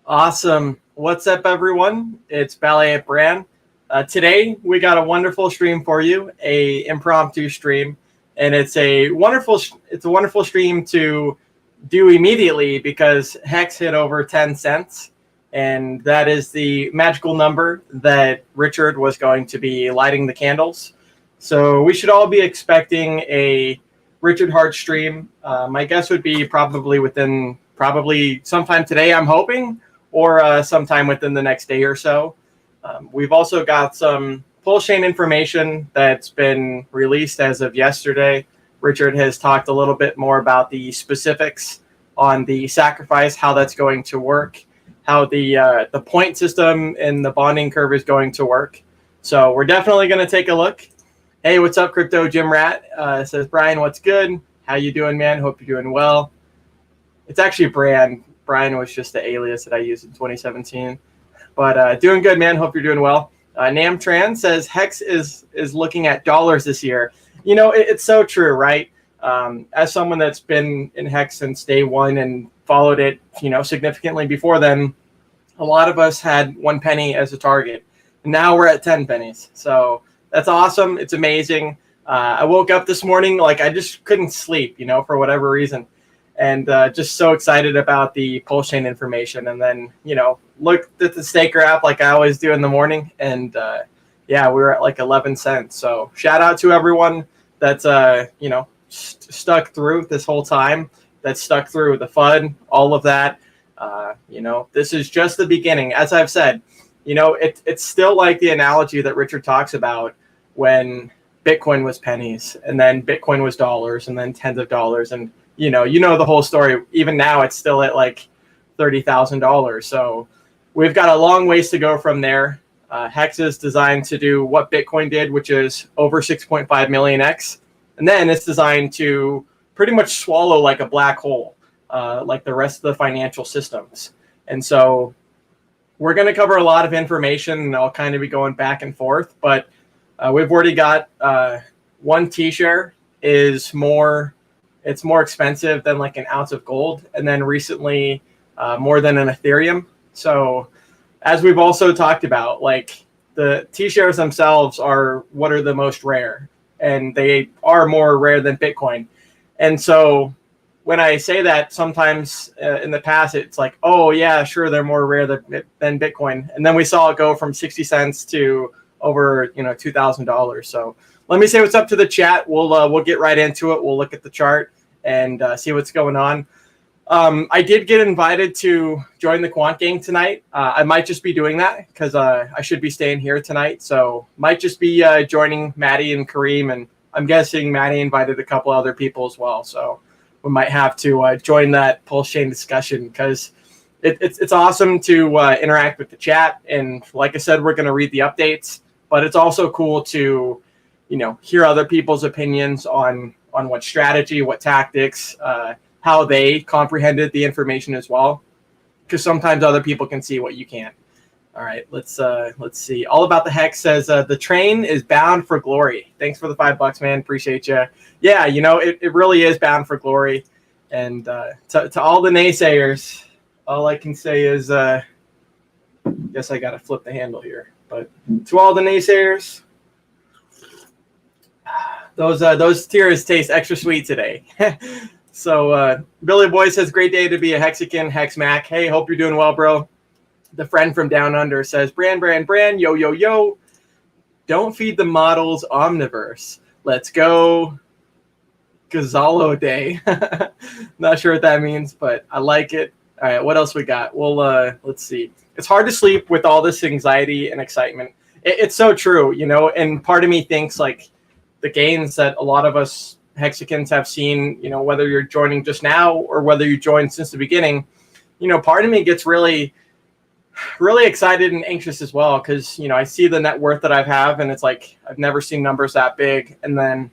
Awesome. What's up, everyone? It's Ballet at Brand. Today, we got a wonderful stream for you, a impromptu stream, and it's a wonderful stream to do immediately because Hex hit over 10 cents, and that is the magical number that Richard was going to be lighting the candles. So we should all be expecting a Richard Hart stream. My guess would be probably sometime today, I'm hoping, or sometime within the next day or so. We've also got some Pulsechain information that's been released as of yesterday. Richard has talked a little bit more about the specifics on the sacrifice, how that's going to work, how the point system and the bonding curve is going to work. So we're definitely going to take a look. Hey, what's up, Crypto Jim Rat? Says, Brian, what's good? How you doing, man? Hope you're doing well. It's actually Brian. Brian was just the alias that I used in 2017. But doing good, man. Hope you're doing well. Namtran says Hex is looking at dollars this year. You know, it's so true, right? As someone that's been in Hex since day one and followed it, significantly before then, a lot of us had 1 penny as a target. And now we're at 10 pennies. So that's awesome. It's amazing. I woke up this morning, I just couldn't sleep, for whatever reason. And just so excited about the Pulsechain information. And then, looked at the Staker app like I always do in the morning. And, we were at 11 cents. So shout out to everyone that's, stuck through this whole time, that's stuck through the FUD, all of that. This is just the beginning. As I've said, it's still like the analogy that Richard talks about when Bitcoin was pennies and then Bitcoin was dollars and then tens of dollars. And, you know the whole story. Even now, it's still at $30,000. So we've got a long ways to go from there. Hex is designed to do what Bitcoin did, which is over 6.5 million X. And then it's designed to pretty much swallow like a black hole, like the rest of the financial systems. And so we're going to cover a lot of information, and I'll kind of be going back and forth. But we've already got one T-share is more... It's more expensive than an ounce of gold, and then recently more than an Ethereum. So as we've also talked about, the T-shares themselves are what are the most rare, and they are more rare than Bitcoin. And so when I say that, sometimes in the past, it's oh yeah, sure, they're more rare than Bitcoin. And then we saw it go from 60 cents to over, $2,000. So let me say what's up to the chat. We'll get right into it. We'll look at the chart and see what's going on. I did get invited to join the Quant Gang tonight. I might just be doing that because I should be staying here tonight. So might just be joining Maddie and Kareem. And I'm guessing Maddie invited a couple other people as well. So we might have to join that Pulsechain discussion because it's awesome to interact with the chat. And like I said, we're going to read the updates. But it's also cool to, hear other people's opinions on what strategy, what tactics, how they comprehended the information as well. Because sometimes other people can see what you can't. All right, let's see. All About the Hex says the train is bound for glory. Thanks for the $5, man. Appreciate you. Yeah, it really is bound for glory. And to all the naysayers, all I can say is, guess I got to flip the handle here. But to all the naysayers, those tears taste extra sweet today. So Billy Boy says, great day to be a Hexican, Hex Mac. Hey, hope you're doing well, bro. The friend from down under says, brand, yo, yo, yo. Don't feed the models Omniverse. Let's go. Gonzalo Day. Not sure what that means, but I like it. All right, what else we got? Well, let's see. It's hard to sleep with all this anxiety and excitement. It's so true, and part of me thinks the gains that a lot of us Hexicans have seen, whether you're joining just now or whether you joined since the beginning, part of me gets really, really excited and anxious as well because, I see the net worth that I have and it's I've never seen numbers that big. And then,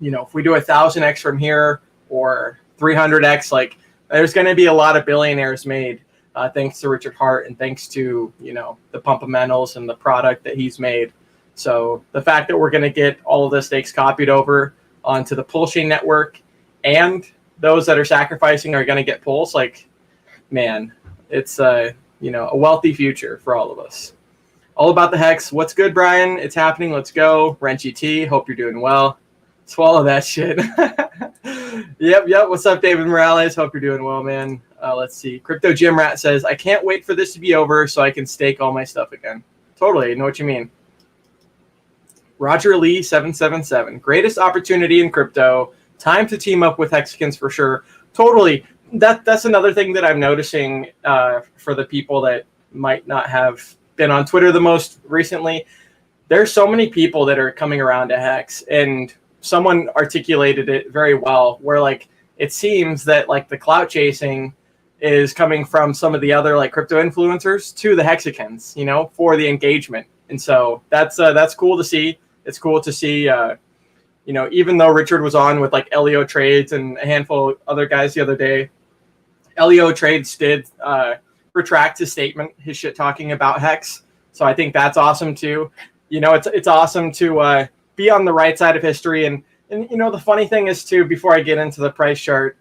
if we do 1,000x from here or 300x, there's going to be a lot of billionaires made thanks to Richard Hart and thanks to, the Pumpamentals and the product that he's made. So the fact that we're going to get all of the stakes copied over onto the Pulsechain network and those that are sacrificing are going to get Pulse, man, it's a wealthy future for all of us. All about the Hex. What's good, Brian? It's happening. Let's go. Wrenchy T. Hope you're doing well. Swallow that shit. Yep. What's up, David Morales? Hope you're doing well, man. Let's see. Crypto Jim Rat says, I can't wait for this to be over so I can stake all my stuff again. Totally. I know what you mean. Roger Lee 777. Greatest opportunity in crypto. Time to team up with Hexicans for sure. Totally. That's another thing that I'm noticing for the people that might not have been on Twitter the most recently. There's so many people that are coming around to Hex, and someone articulated it very well, where like it seems that like the clout chasing is coming from some of the other like crypto influencers to the Hexicans, for the engagement. And so that's cool to see. It's cool to see, even though Richard was on with like Elio Trades and a handful of other guys the other day, Elio Trades did retract his statement, his shit talking about Hex. So I think that's awesome too. It's awesome to be on the right side of history. And the funny thing is too, before I get into the price chart,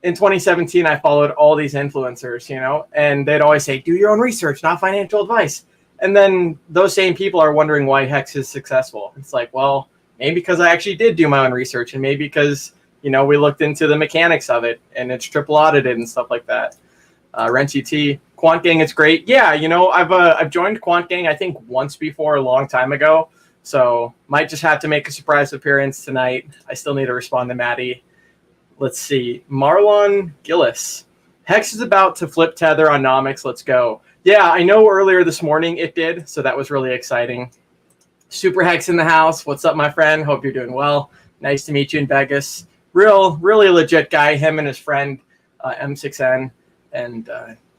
in 2017, I followed all these influencers, and they'd always say, do your own research, not financial advice. And then those same people are wondering why Hex is successful. It's like, well, maybe because I actually did do my own research, and maybe because, we looked into the mechanics of it and it's triple audited and stuff like that. Renchi T, Quant Gang, it's great. Yeah, I've joined Quant Gang, I think once before, a long time ago. So might just have to make a surprise appearance tonight. I still need to respond to Maddie. Let's see. Marlon Gillis. Hex is about to flip Tether on Nomics. Let's go. Yeah, I know earlier this morning it did, so that was really exciting. Super Hex in the house. What's up, my friend? Hope you're doing well. Nice to meet you in Vegas. Really legit guy, him and his friend, M6N. And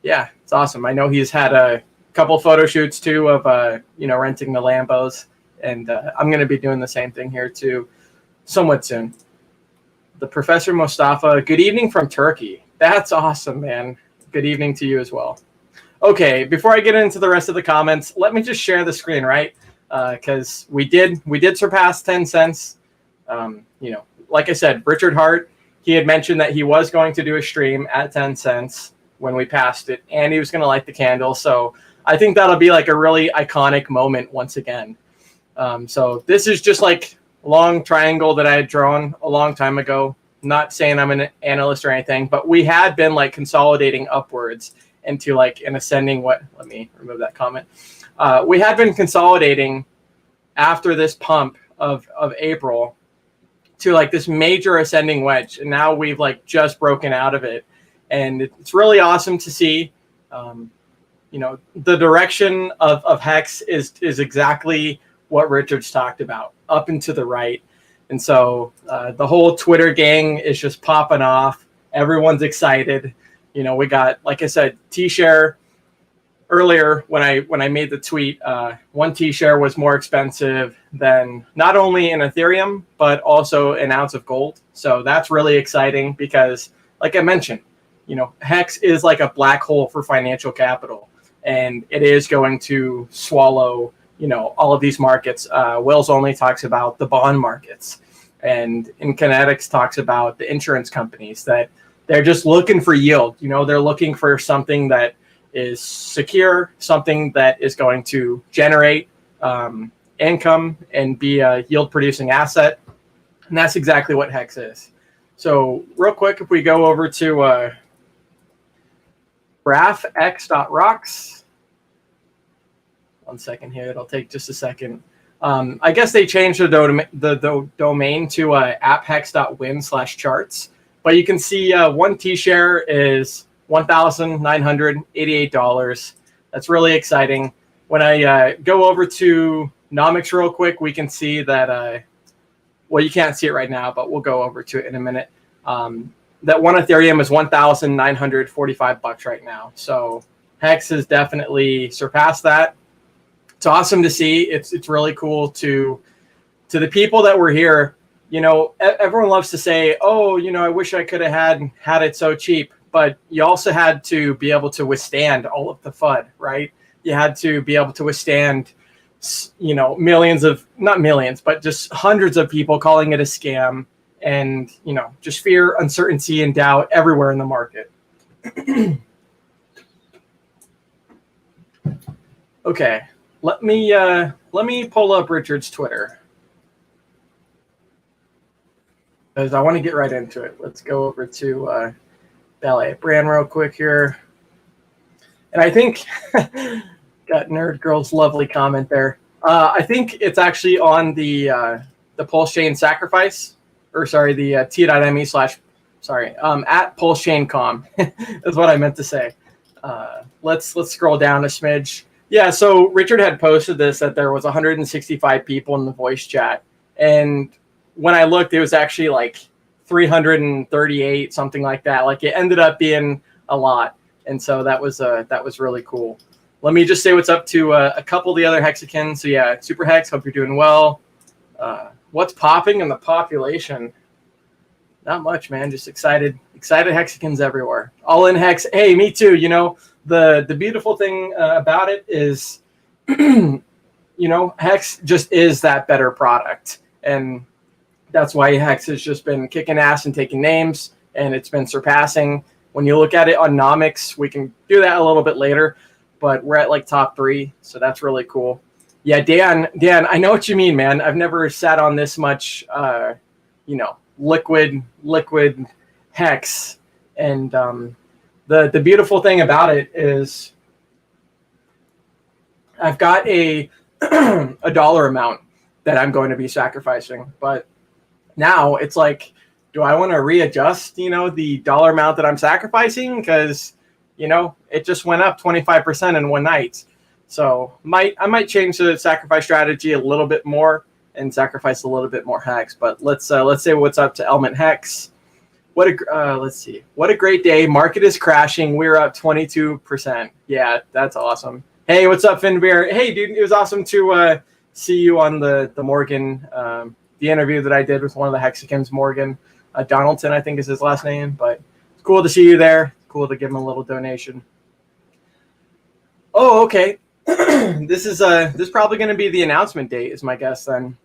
yeah, it's awesome. I know he's had a couple photo shoots too of, renting the Lambos. And I'm going to be doing the same thing here too, somewhat soon. The Professor Mustafa, good evening from Turkey. That's awesome, man. Good evening to you as well. Okay, before I get into the rest of the comments, let me just share the screen, right? Because we did surpass 10 cents. Like I said, Richard Hart, he had mentioned that he was going to do a stream at 10 cents when we passed it, and he was going to light the candle. So I think that'll be like a really iconic moment once again. So this is just like a long triangle that I had drawn a long time ago. Not saying I'm an analyst or anything, but we had been like consolidating upwards into like an ascending let me remove that comment. We had been consolidating after this pump of April to like this major ascending wedge. And now we've like just broken out of it. And it's really awesome to see, the direction of Hex is exactly what Richard's talked about, up and to the right. And so the whole Twitter gang is just popping off. Everyone's excited. We got, like I said, T-share earlier when I made the tweet, one T-share was more expensive than not only an Ethereum, but also an ounce of gold. So that's really exciting because, like I mentioned, Hex is like a black hole for financial capital, and it is going to swallow, all of these markets. Wills Only talks about the bond markets, and in Kinetics talks about the insurance companies that they're just looking for yield. They're looking for something that is secure, something that is going to generate income and be a yield-producing asset. And that's exactly what Hex is. So real quick, if we go over to graphx.rocks. 1 second here. It'll take just a second. I guess they changed the domain to apphex.win/charts. But you can see one T-share is $1,988. That's really exciting. When I go over to Nomics real quick, we can see that, you can't see it right now, but we'll go over to it in a minute. That one Ethereum is $1,945 right now. So Hex has definitely surpassed that. It's awesome to see. It's really cool to the people that were here. Everyone loves to say, oh, I wish I could have had it so cheap. But you also had to be able to withstand all of the FUD, right? You had to be able to withstand, millions of, not millions, but just hundreds of people calling it a scam, and, just fear, uncertainty, and doubt everywhere in the market. Okay, let me pull up Richard's Twitter because I want to get right into it. Let's go over to Ballet Brand real quick here, and I think got Nerd Girl's lovely comment there. I think it's actually on the Pulsechain sacrifice, or sorry, the t.me / sorry at Pulsechain.com is what I meant to say. Let's scroll down a smidge. Yeah, so Richard had posted this that there was 165 people in the voice chat, and when I looked, it was actually like 338, something like that. Like it ended up being a lot, and so that was really cool. Let me just say what's up to a couple of the other Hexicans. So yeah, Super Hex, hope you're doing well. What's popping in the population? Not much, man. Just excited Hexicans everywhere. All in Hex. Hey, me too. You know, the beautiful thing about it is, you know, Hex just is that better product. And that's why Hex has just been kicking ass and taking names, and it's been surpassing. When you look at it on Nomics, we can do that a little bit later, but we're at like top 3, so that's really cool. Yeah, Dan, I know what you mean, man. I've never sat on this much, you know, liquid Hex, and the beautiful thing about it is I've got a a dollar amount that I'm going to be sacrificing, but now it's like, do I want to readjust, you know, the dollar amount that I'm sacrificing? Because, you know, it just went up 25% in one night. So I might change the sacrifice strategy a little bit more and sacrifice a little bit more Hex. But let's say what's up to Element Hex. Let's see. What a great day. Market is crashing. We're up 22%. Yeah, that's awesome. Hey, what's up, Finbear? Hey, dude, it was awesome to see you on the Morgan, the interview that I did with one of the Hexicans, Morgan Donaldson, I think is his last name. But it's cool to see you there. Cool to give him a little donation. Oh, okay. This is probably going to be the announcement date, is my guess then.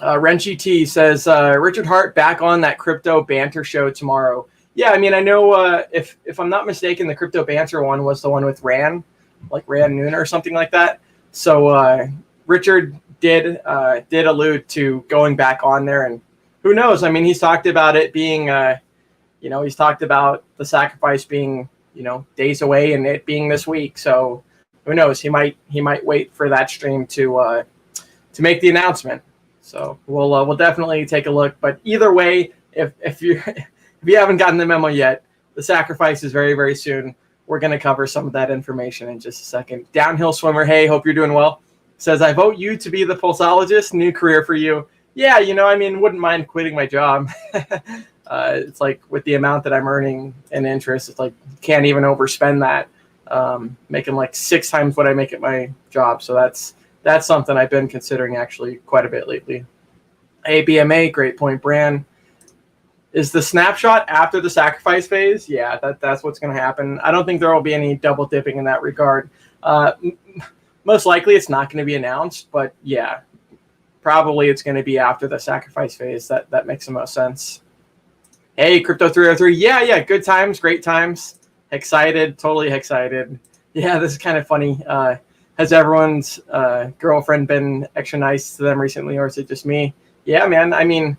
Renchi T says Richard Hart back on that crypto banter show tomorrow. Yeah, I mean, I know if I'm not mistaken, the crypto banter one was the one with Ran Nooner or something like that. So Richard did allude to going back on there, and who knows? I mean, he's talked about it being, you know, he's talked about the sacrifice being, you know, days away and it being this week. So who knows? He might wait for that stream to make the announcement. So we'll definitely take a look. But either way, if you haven't gotten the memo yet, the sacrifice is very, very soon. We're going to cover some of that information in just a second. Downhill Swimmer, hey, hope you're doing well. Says, I vote you to be the pulsologist. New career for you. Yeah, you know, I mean, wouldn't mind quitting my job. It's like with the amount that I'm earning in interest, it's like can't even overspend that. Making like 6 times what I make at my job. So that's something I've been considering actually quite a bit lately. ABMA, great point, Bran. Is the snapshot after the sacrifice phase? Yeah, that's what's going to happen. I don't think there will be any double dipping in that regard. Most likely it's not going to be announced, but yeah, probably it's going to be after the sacrifice phase. That makes the most sense. Hey, Crypto 303. Yeah, good times, great times. Excited, totally excited. Yeah, this is kind of funny. Has everyone's girlfriend been extra nice to them recently, or is it just me? Yeah, man. I mean,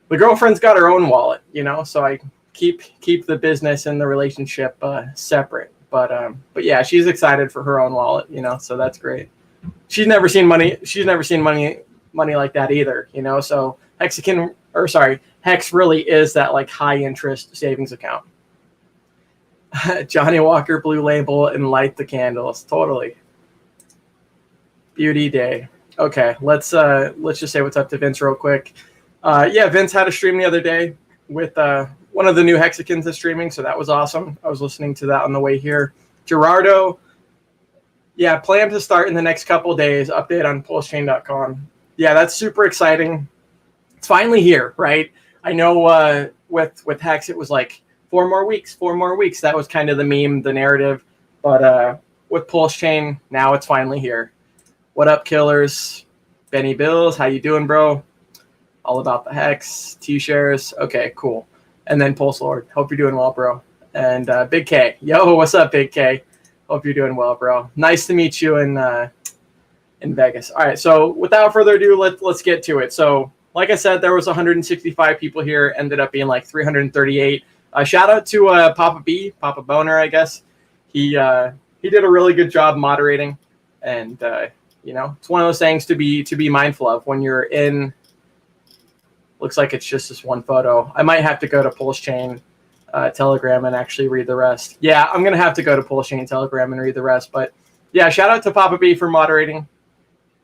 the girlfriend's got her own wallet, you know, so I keep the business and the relationship separate. But yeah, she's excited for her own wallet, you know, so that's great. She's never seen money like that either, you know. So Hex really is that like high interest savings account. Johnny Walker, Blue Label, and light the candles. Totally. Beauty day. Okay, let's just say what's up to Vince real quick. Yeah, Vince had a stream the other day with one of the new Hexicans is streaming, so that was awesome. I was listening to that on the way here. Gerardo, yeah, plan to start in the next couple days. Update on Pulsechain.com. Yeah, that's super exciting. It's finally here, right? I know with Hex it was like 4 more weeks. That was kind of the meme, the narrative. But with Pulsechain, now it's finally here. What up, killers? Benny Bills, how you doing, bro? All about the Hex, T-shares. Okay, cool. And then Pulse Lord, hope you're doing well, bro. And Big K. Yo, what's up, Big K? Hope you're doing well, bro. Nice to meet you in Vegas. All right, so without further ado, let's get to it. So, like I said, there was 165 people here. Ended up being like 338. Shout out to Papa Boner, I guess. He did a really good job moderating, and it's one of those things to be mindful of when you're in. Looks like it's just this one photo. I might have to go to Pulsechain Telegram and actually read the rest. Yeah, I'm gonna have to go to Pulsechain Telegram and read the rest. But yeah, shout out to Papa B for moderating.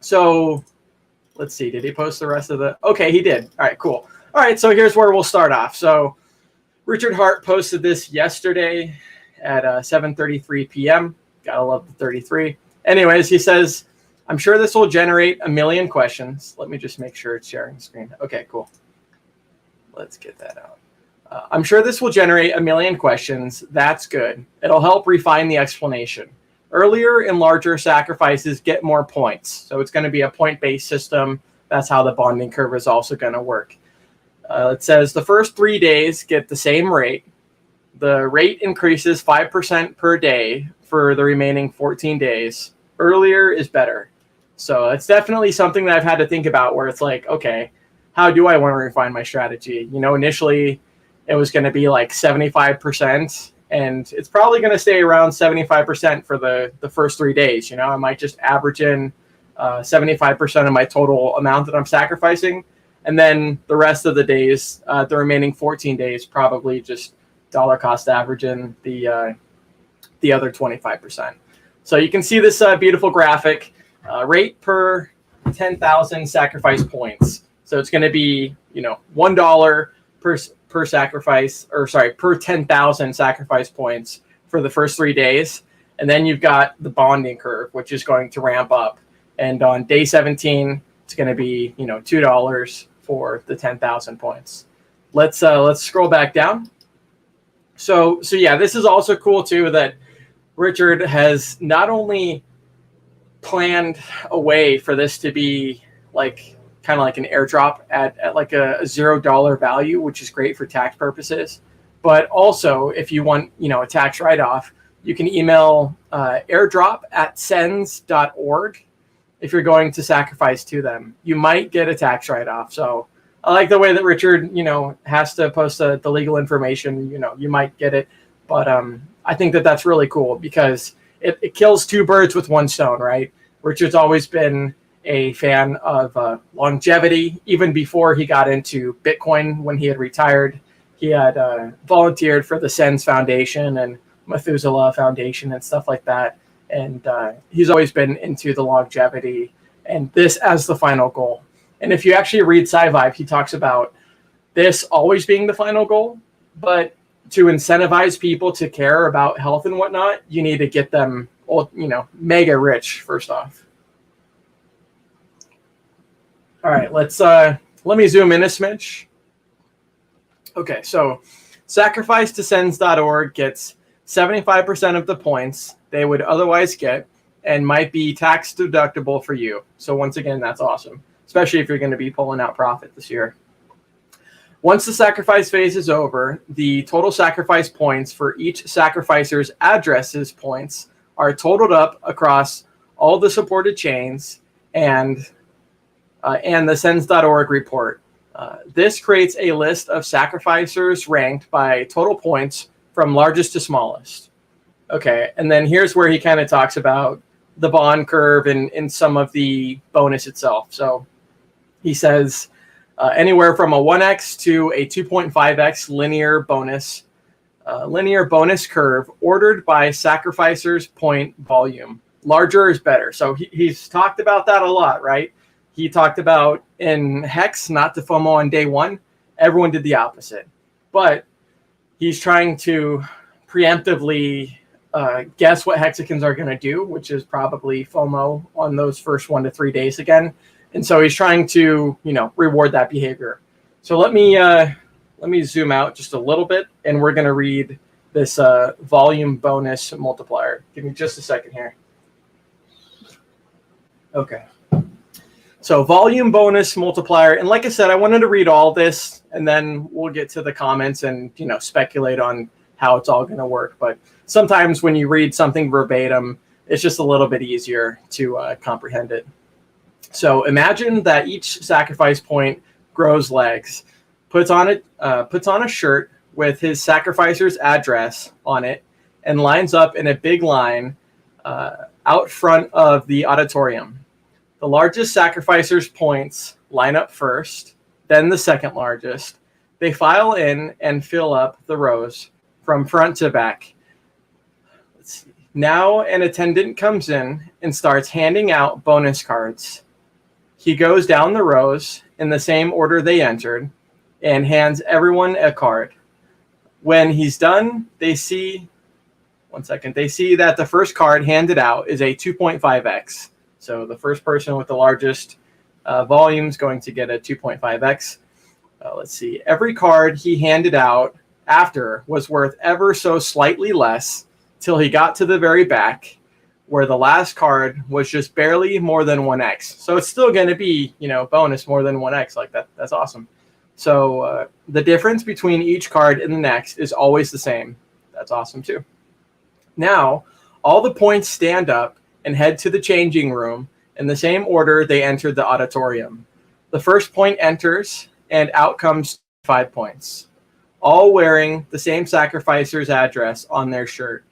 So let's see. Did he post the rest of the? Okay, he did. All right, cool. All right, so here's where we'll start off. So Richard Hart posted this yesterday at 7:33 p.m. Gotta love the 33. Anyways, he says, I'm sure this will generate a million questions. Let me just make sure it's sharing the screen. Okay, cool. Let's get that out. I'm sure this will generate a million questions. That's good. It'll help refine the explanation. Earlier and larger sacrifices get more points. So it's going to be a point-based system. That's how the bonding curve is also going to work. It says the first 3 days get the same rate. The rate increases 5% per day for the remaining 14 days. Earlier is better. So it's definitely something that I've had to think about where it's like, okay, how do I want to refine my strategy? Initially it was going to be like 75%. And it's probably going to stay around 75% for the first 3 days. I might just average in 75% of my total amount that I'm sacrificing. And then the rest of the days, the remaining 14 days, probably just dollar cost average in the other 25%. So you can see this beautiful graphic, rate per 10,000 sacrifice points. So it's going to be, $1 per sacrifice, per 10,000 sacrifice points for the first 3 days. And then you've got the bonding curve, which is going to ramp up. And on day 17, it's going to be, $2 for the 10,000 points. Let's scroll back down. So yeah, this is also cool too, that Richard has not only planned a way for this to be kind of like an airdrop at like a $0 value, which is great for tax purposes. But also, if you want, a tax write-off, you can email airdrop@sends.org if you're going to sacrifice to them. You might get a tax write-off. So I like the way that Richard, has to post the legal information. You might get it. But I think that that's really cool because it kills two birds with one stone, right? Richard's always been a fan of longevity. Even before he got into Bitcoin, when he had retired, he had volunteered for the Sens Foundation and Methuselah Foundation and stuff like that. And he's always been into the longevity and this as the final goal. And if you actually read SciVibe, he talks about this always being the final goal. But to incentivize people to care about health and whatnot, you need to get them, mega rich first off. All right, let me zoom in a smidge. Okay, so sacrifice to sends.org gets 75% of the points they would otherwise get and might be tax deductible for you. So once again, that's awesome, especially if you're going to be pulling out profit this year. Once the sacrifice phase is over, the total sacrifice points for each sacrificer's addresses points are totaled up across all the supported chains and the sends.org report. This creates a list of sacrificers ranked by total points from largest to smallest. Okay, and then here's where he kind of talks about the bond curve and some of the bonus itself. So he says anywhere from a 1x to a 2.5x linear bonus curve ordered by sacrificers' point volume. Larger is better. So he's talked about that a lot, right? He talked about in Hex, not to FOMO on day one. Everyone did the opposite. But he's trying to preemptively guess what Hexicans are going to do, which is probably FOMO on those first 1 to 3 days again. And so he's trying to, reward that behavior. So let me zoom out just a little bit, and we're going to read this volume bonus multiplier. Give me just a second here. Okay. So volume bonus multiplier. And like I said, I wanted to read all this, and then we'll get to the comments and, speculate on how it's all going to work. But sometimes when you read something verbatim, it's just a little bit easier to comprehend it. So imagine that each sacrifice point grows legs, puts on a shirt with his sacrificer's address on it, and lines up in a big line out front of the auditorium. The largest sacrificer's points line up first, then the second largest. They file in and fill up the rows from front to back. Let's see. Now an attendant comes in and starts handing out bonus cards. He goes down the rows in the same order they entered and hands everyone a card. When he's done, they see that the first card handed out is a 2.5x. So the first person with the largest volume is going to get a 2.5x. Let's see. Every card he handed out after was worth ever so slightly less till he got to the very back, where the last card was just barely more than 1x. So it's still going to be, bonus more than 1x. Like that. That's awesome. So the difference between each card and the next is always the same. That's awesome too. Now, all the points stand up and head to the changing room in the same order they entered the auditorium. The first point enters, and out comes 5 points, all wearing the same sacrificer's address on their shirt.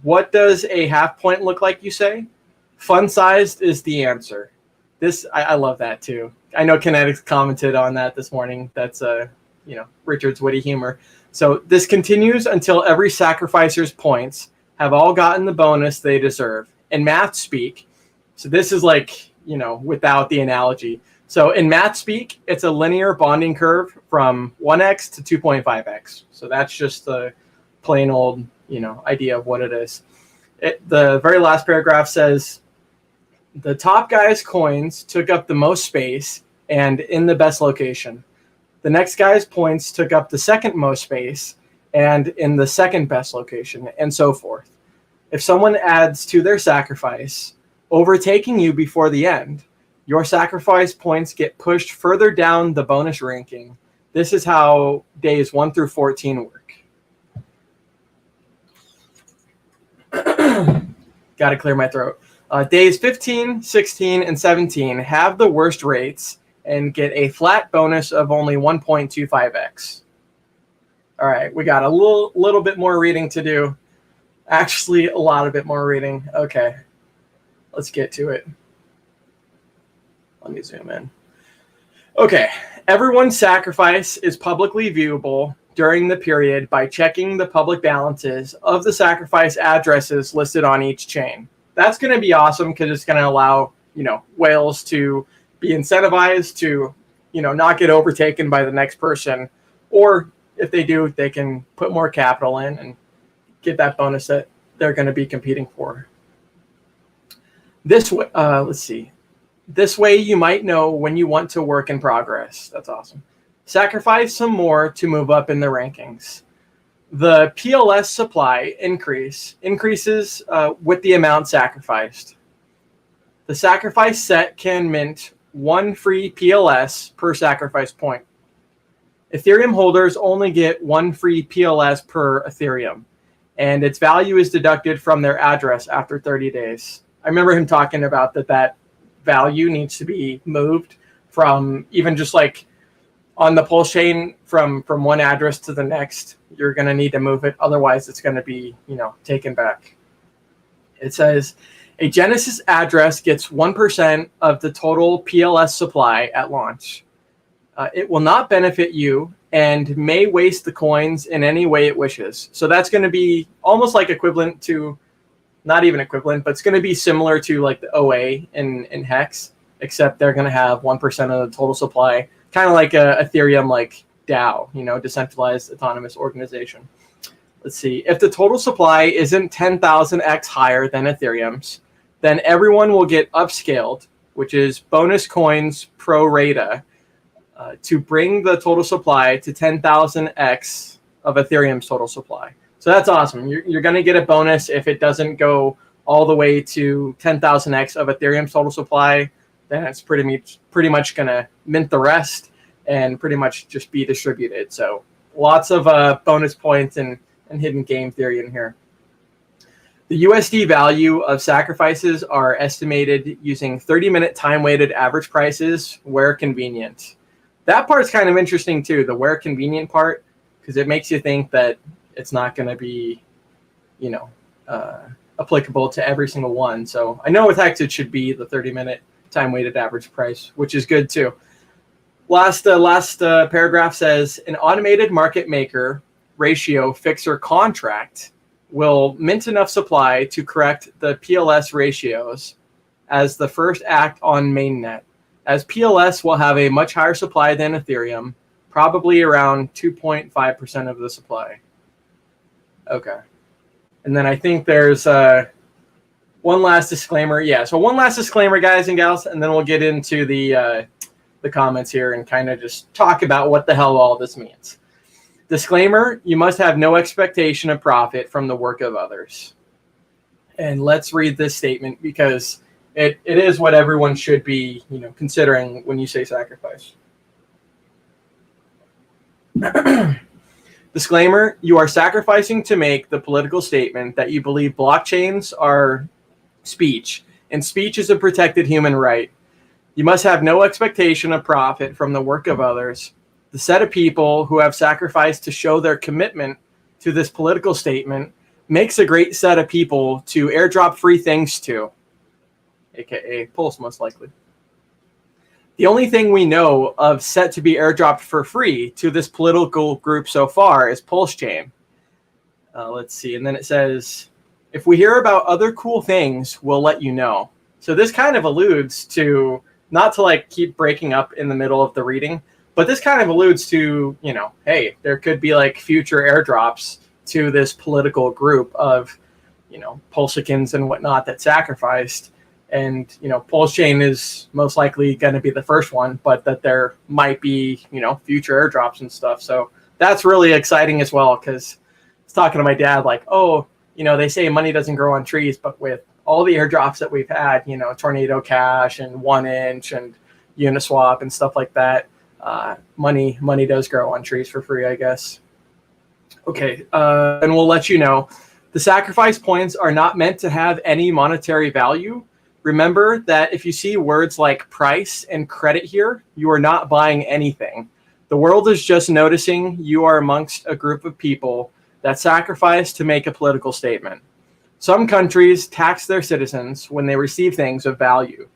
What does a half point look like, you say? Fun-sized is the answer. I love that too. I know Kinetics commented on that this morning. That's Richard's witty humor. So this continues until every sacrificer's points have all gotten the bonus they deserve. In math speak, so this is without the analogy. So in math speak, it's a linear bonding curve from 1x to 2.5x. So that's just the plain old, idea of what it is. The very last paragraph says, the top guy's coins took up the most space and in the best location. The next guy's points took up the second most space and in the second best location, and so forth. If someone adds to their sacrifice, overtaking you before the end, your sacrifice points get pushed further down the bonus ranking. This is how days 1 through 14 work. Got to clear my throat. Days 15, 16, and 17 have the worst rates and get a flat bonus of only 1.25x. All right, we got a little bit more reading to do. Actually, a lot of bit more reading. Okay, let's get to it. Let me zoom in. Okay, everyone's sacrifice is publicly viewable during the period by checking the public balances of the sacrifice addresses listed on each chain. That's going to be awesome because it's going to allow, whales to be incentivized to, not get overtaken by the next person. Or if they do, they can put more capital in and get that bonus that they're going to be competing for. This way, let's see. This way you might know when you want to work in progress. That's awesome. Sacrifice some more to move up in the rankings. The PLS supply increases with the amount sacrificed. The sacrifice set can mint 1 free PLS per sacrifice point. Ethereum holders only get 1 free PLS per Ethereum, and its value is deducted from their address after 30 days. I remember him talking about that value needs to be moved from even just on the Pulsechain from one address to the next. You're going to need to move it. Otherwise, it's going to be, taken back. It says a Genesis address gets 1% of the total PLS supply at launch. It will not benefit you and may waste the coins in any way it wishes. So that's going to be almost equivalent to, not even equivalent, but it's going to be similar to the OA in Hex, except they're going to have 1% of the total supply, kind of like a Ethereum DAO, decentralized autonomous organization. Let's see. If the total supply isn't 10,000x higher than Ethereum's, then everyone will get upscaled, which is bonus coins pro rata, to bring the total supply to 10,000x of Ethereum's total supply. So that's awesome. You're going to get a bonus if it doesn't go all the way to 10,000x of Ethereum's total supply. Then it's pretty much going to mint the rest and pretty much just be distributed. So lots of bonus points and hidden game theory in here. The USD value of sacrifices are estimated using 30-minute time-weighted average prices where convenient. That part's kind of interesting too, the where convenient part, because it makes you think that it's not going to be, applicable to every single one. So I know with Hex it should be the 30-minute time-weighted average price, which is good too. Last paragraph says, an automated market maker ratio fixer contract will mint enough supply to correct the PLS ratios as the first act on mainnet, as PLS will have a much higher supply than Ethereum, probably around 2.5% of the supply. Okay. And then I think there's one last disclaimer. Yeah, so one last disclaimer, guys and gals, and then we'll get into the comments here and kind of just talk about what the hell all this means. Disclaimer, you must have no expectation of profit from the work of others. And let's read this statement because it is what everyone should be, considering when you say sacrifice. Disclaimer, you are sacrificing to make the political statement that you believe blockchains are speech, and speech is a protected human right. You must have no expectation of profit from the work of others. The set of people who have sacrificed to show their commitment to this political statement makes a great set of people to airdrop free things to, aka Pulse most likely. The only thing we know of set to be airdropped for free to this political group so far is Pulsechain. Let's see, and then it says, if we hear about other cool things, we'll let you know. So this kind of alludes to, not to keep breaking up in the middle of the reading, but this kind of alludes to, hey, there could be future airdrops to this political group of, Pulsechans and whatnot that sacrificed. And, Pulsechain is most likely going to be the first one, but that there might be, future airdrops and stuff. So that's really exciting as well, because I was talking to my dad they say money doesn't grow on trees, but with all the airdrops that we've had, Tornado Cash and 1inch and Uniswap and stuff like that, money does grow on trees for free, I guess. Okay, and we'll let you know. The sacrifice points are not meant to have any monetary value. Remember that if you see words like price and credit here, you are not buying anything. The world is just noticing you are amongst a group of people that sacrifice to make a political statement. Some countries tax their citizens when they receive things of value.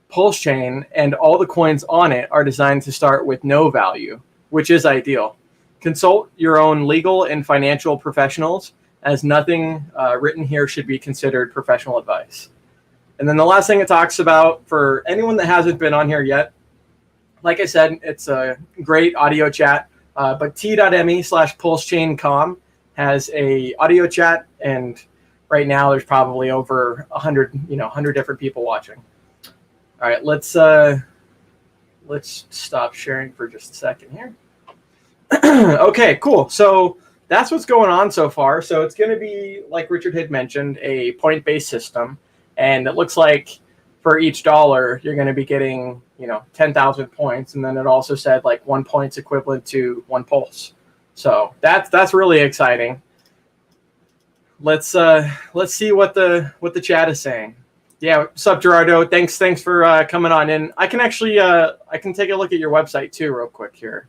Pulsechain and all the coins on it are designed to start with no value, which is ideal. Consult your own legal and financial professionals, as nothing written here should be considered professional advice. And then the last thing it talks about, for anyone that hasn't been on here yet, like I said, it's a great audio chat, but t.me/pulsechaincom has a audio chat, and right now there's probably over 100 different people watching. All right, let's stop sharing for just a second here. Okay, cool. So that's what's going on so far. So it's going to be, like Richard had mentioned, a point-based system. And it looks like for each dollar, you're going to be getting, 10,000 points. And then it also said 1 point's equivalent to 1 pulse. So that's really exciting. Let's see what the chat is saying. Yeah, what's up, Gerardo? Thanks for coming on in. I can actually I can take a look at your website too real quick here.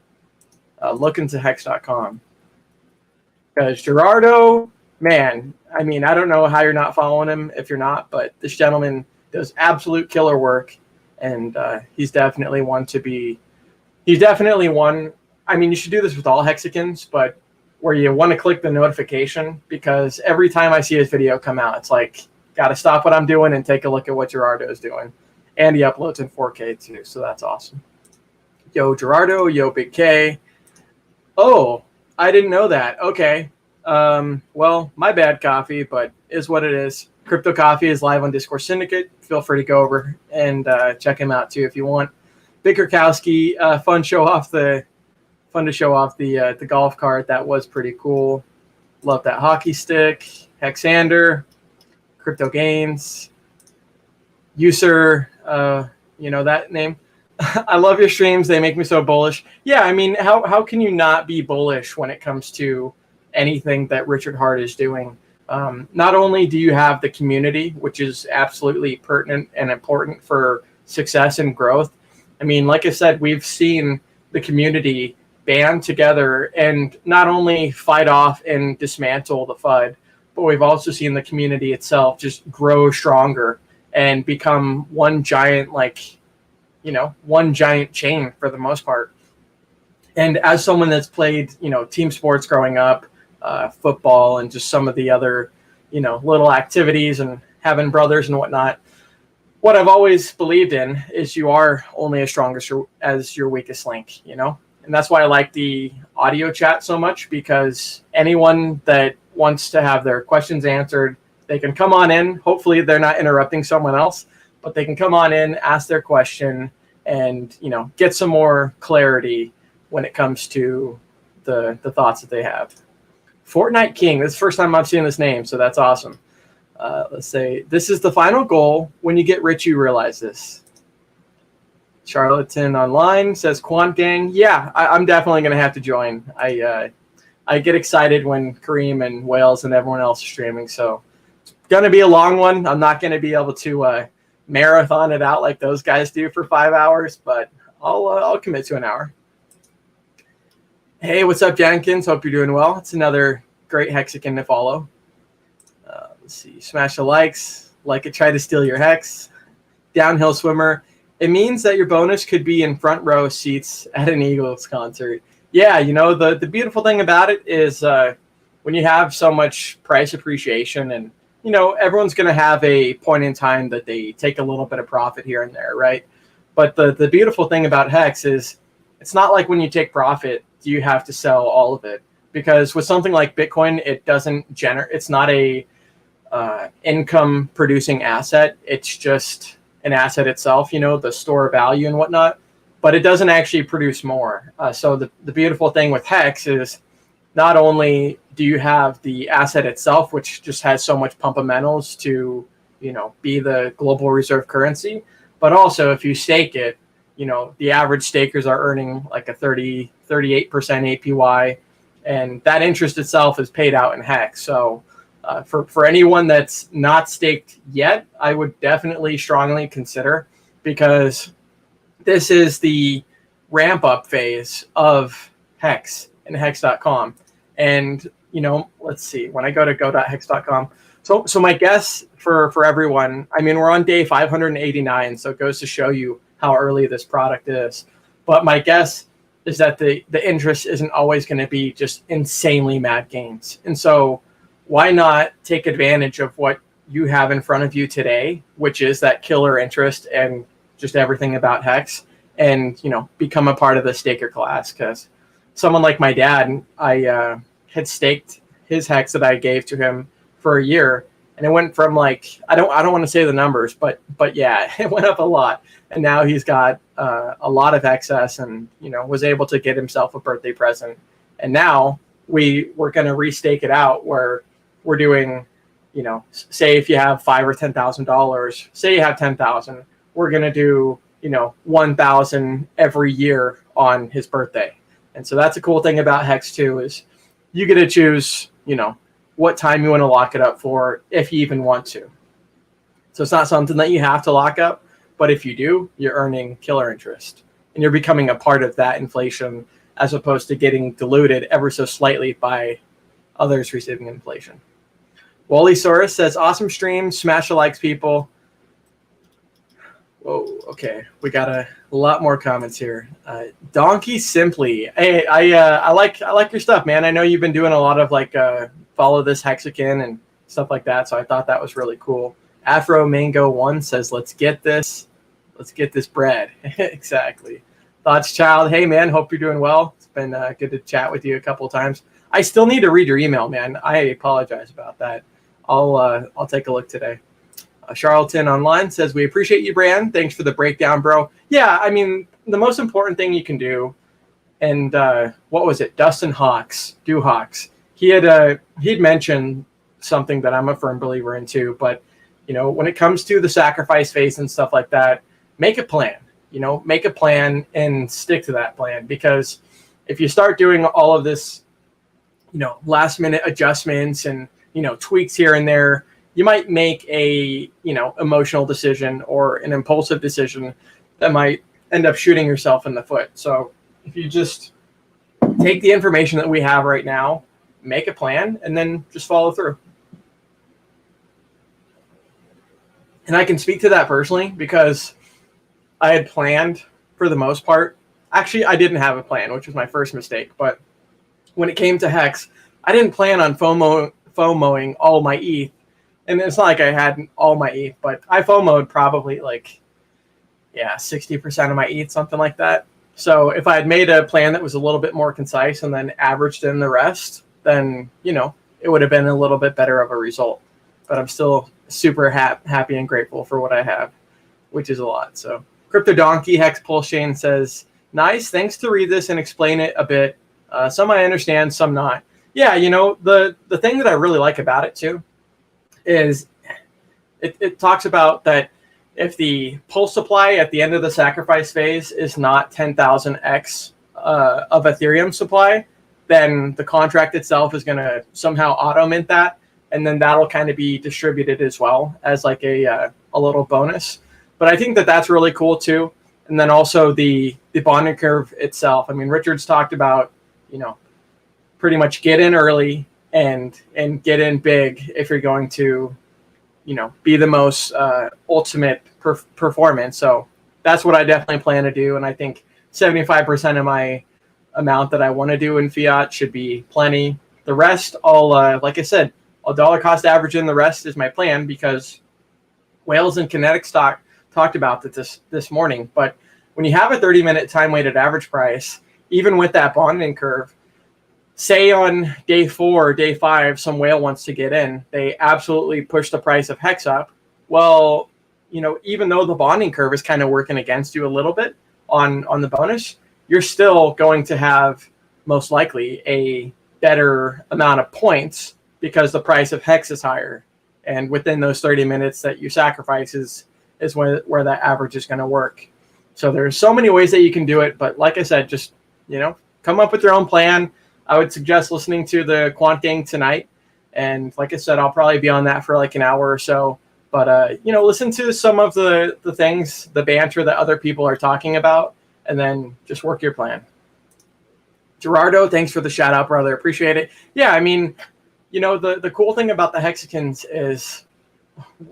Look into hex.com. Because Gerardo, man, I mean, I don't know how you're not following him if you're not, but this gentleman does absolute killer work, and he's definitely one. I mean, you should do this with all Hexicans, but where you want to click the notification, because every time I see his video come out, it's like, got to stop what I'm doing and take a look at what Gerardo is doing. And he uploads in 4K too, so that's awesome. Yo, Gerardo. Yo, Big K. Oh, I didn't know that. Okay. Well, my bad, Coffee, but is what it is. Crypto Coffee is live on Discord Syndicate. Feel free to go over and check him out too if you want. Big Kurkowski, fun to show off the golf cart. That was pretty cool. Love that hockey stick. Hexander, Crypto Gains, User, that name. I love your streams. They make me so bullish. Yeah, I mean, how can you not be bullish when it comes to anything that Richard Hart is doing? Not only do you have the community, which is absolutely pertinent and important for success and growth. I mean, like I said, we've seen the community band together and not only fight off and dismantle the FUD, but we've also seen the community itself just grow stronger and become one giant, one giant chain for the most part. And as someone that's played, team sports growing up, football and just some of the other, little activities and having brothers and whatnot, what I've always believed in is you are only as strong as your weakest link, And that's why I like the audio chat so much, because anyone that wants to have their questions answered, they can come on in. Hopefully they're not interrupting someone else, but they can come on in, ask their question, and get some more clarity when it comes to the thoughts that they have. Fortnite King, this is the first time I've seen this name, so that's awesome. Let's say, this is the final goal. When you get rich, you realize this. Charlatan Online says, Quant Gang. Yeah, I'm definitely going to have to join. I get excited when Kareem and Wales and everyone else is streaming, so it's going to be a long one. I'm not going to be able to marathon it out like those guys do for 5 hours, but I'll commit to an hour. Hey, what's up, Jenkins? Hope you're doing well. It's another great Hexican to follow. Let's see. Smash the likes. Like it, try to steal your hex. Downhill swimmer. It means that your bonus could be in front row seats at an Eagles concert. Yeah, the beautiful thing about it is when you have so much price appreciation and, everyone's going to have a point in time that they take a little bit of profit here and there, right? But the beautiful thing about Hex is it's not like when you take profit, you have to sell all of it. Because with something like Bitcoin, it doesn't generate, it's not a income producing asset. It's just an asset itself, the store value and whatnot, but it doesn't actually produce more. So the beautiful thing with Hex is not only do you have the asset itself, which just has so much pumpamentals to, be the global reserve currency, but also if you stake it, the average stakers are earning like a 38% APY, and that interest itself is paid out in Hex. So for anyone that's not staked yet, I would definitely strongly consider, because this is the ramp up phase of Hex and Hex.com. And, let's see, when I go to go.hex.com. So my guess for everyone, I mean, we're on day 589, so it goes to show you how early this product is. But my guess is that the interest isn't always going to be just insanely mad gains. And so why not take advantage of what you have in front of you today, which is that killer interest and just everything about Hex, and, become a part of the staker class? Because someone like my dad, I had staked his Hex that I gave to him for a year, and it went from I don't want to say the numbers, but yeah, it went up a lot. And now he's got a lot of excess, and was able to get himself a birthday present. And now we're going to restake it out, where we're doing, say if you have $5,000 or $10,000, say you have 10,000, we're going to do 1,000 every year on his birthday. And so that's a cool thing about Hex too, is you get to choose what time you want to lock it up for, if you even want to. So it's not something that you have to lock up, but if you do, you're earning killer interest, and you're becoming a part of that inflation, as opposed to getting diluted ever so slightly by others receiving inflation. Wally Soros says, awesome stream, smash the likes, people. Whoa, okay, we got a lot more comments here. Donkey Simply, hey, I like your stuff, man. I know you've been doing a lot of follow this Hexican and stuff like that, so I thought that was really cool. Afro Mango 1 says, let's get this bread. Exactly. Thoughts Child, hey man, hope you're doing well. It's been good to chat with you a couple of times. I still need to read your email, man. I apologize about that. I'll take a look today. Charlatan Online says, we appreciate you, Bran. Thanks for the breakdown, bro. Yeah, I mean, the most important thing you can do, and what was it? Dustin Hawks, he'd mentioned something that I'm a firm believer in too, but when it comes to the sacrifice phase and stuff like that, make a plan. make a plan and stick to that plan, because if you start doing all of this, last minute adjustments and, tweaks here and there, you might make a, emotional decision or an impulsive decision that might end up shooting yourself in the foot. So if you just take the information that we have right now, make a plan, and then just follow through. And I can speak to that personally because I had planned for the most part. Actually, I didn't have a plan, which was my first mistake. But when it came to Hex, I didn't plan on FOMOing all my ETH. And it's not like I had all my ETH, but I FOMO'd probably 60% of my ETH, something like that. So if I had made a plan that was a little bit more concise and then averaged in the rest, then, it would have been a little bit better of a result. But I'm still super happy and grateful for what I have, which is a lot. So Crypto Donkey Hex Pulsechain says, nice, thanks to read this and explain it a bit. Some I understand, some not. Yeah, the thing that I really like about it too is it talks about that if the pulse supply at the end of the sacrifice phase is not 10,000x of Ethereum supply, then the contract itself is going to somehow auto mint that, and then that'll kind of be distributed as well as like a little bonus. But I think that that's really cool too. And then also the bonding curve itself. I mean, Richard's talked about, pretty much get in early and get in big if you're going to, be the most ultimate performance. So that's what I definitely plan to do. And I think 75% of my amount that I want to do in fiat should be plenty. The rest, like I said, I'll dollar cost average in the rest is my plan, because Whales and Kinetic Stock talked about this morning. But when you have a 30-minute time-weighted average price, even with that bonding curve, say on day 4 or day 5, some whale wants to get in, they absolutely push the price of Hex up. Well, even though the bonding curve is kind of working against you a little bit on the bonus, you're still going to have most likely a better amount of points because the price of Hex is higher. And within those 30 minutes that you sacrifice is where that average is going to work. So there's so many ways that you can do it. But like I said, just, come up with your own plan. I would suggest listening to the Quant Gang tonight. And like I said, I'll probably be on that for like an hour or so. But, listen to some of the things, the banter that other people are talking about, and then just work your plan. Gerardo, thanks for the shout out, brother. Appreciate it. Yeah, I mean, the cool thing about the Hexicans is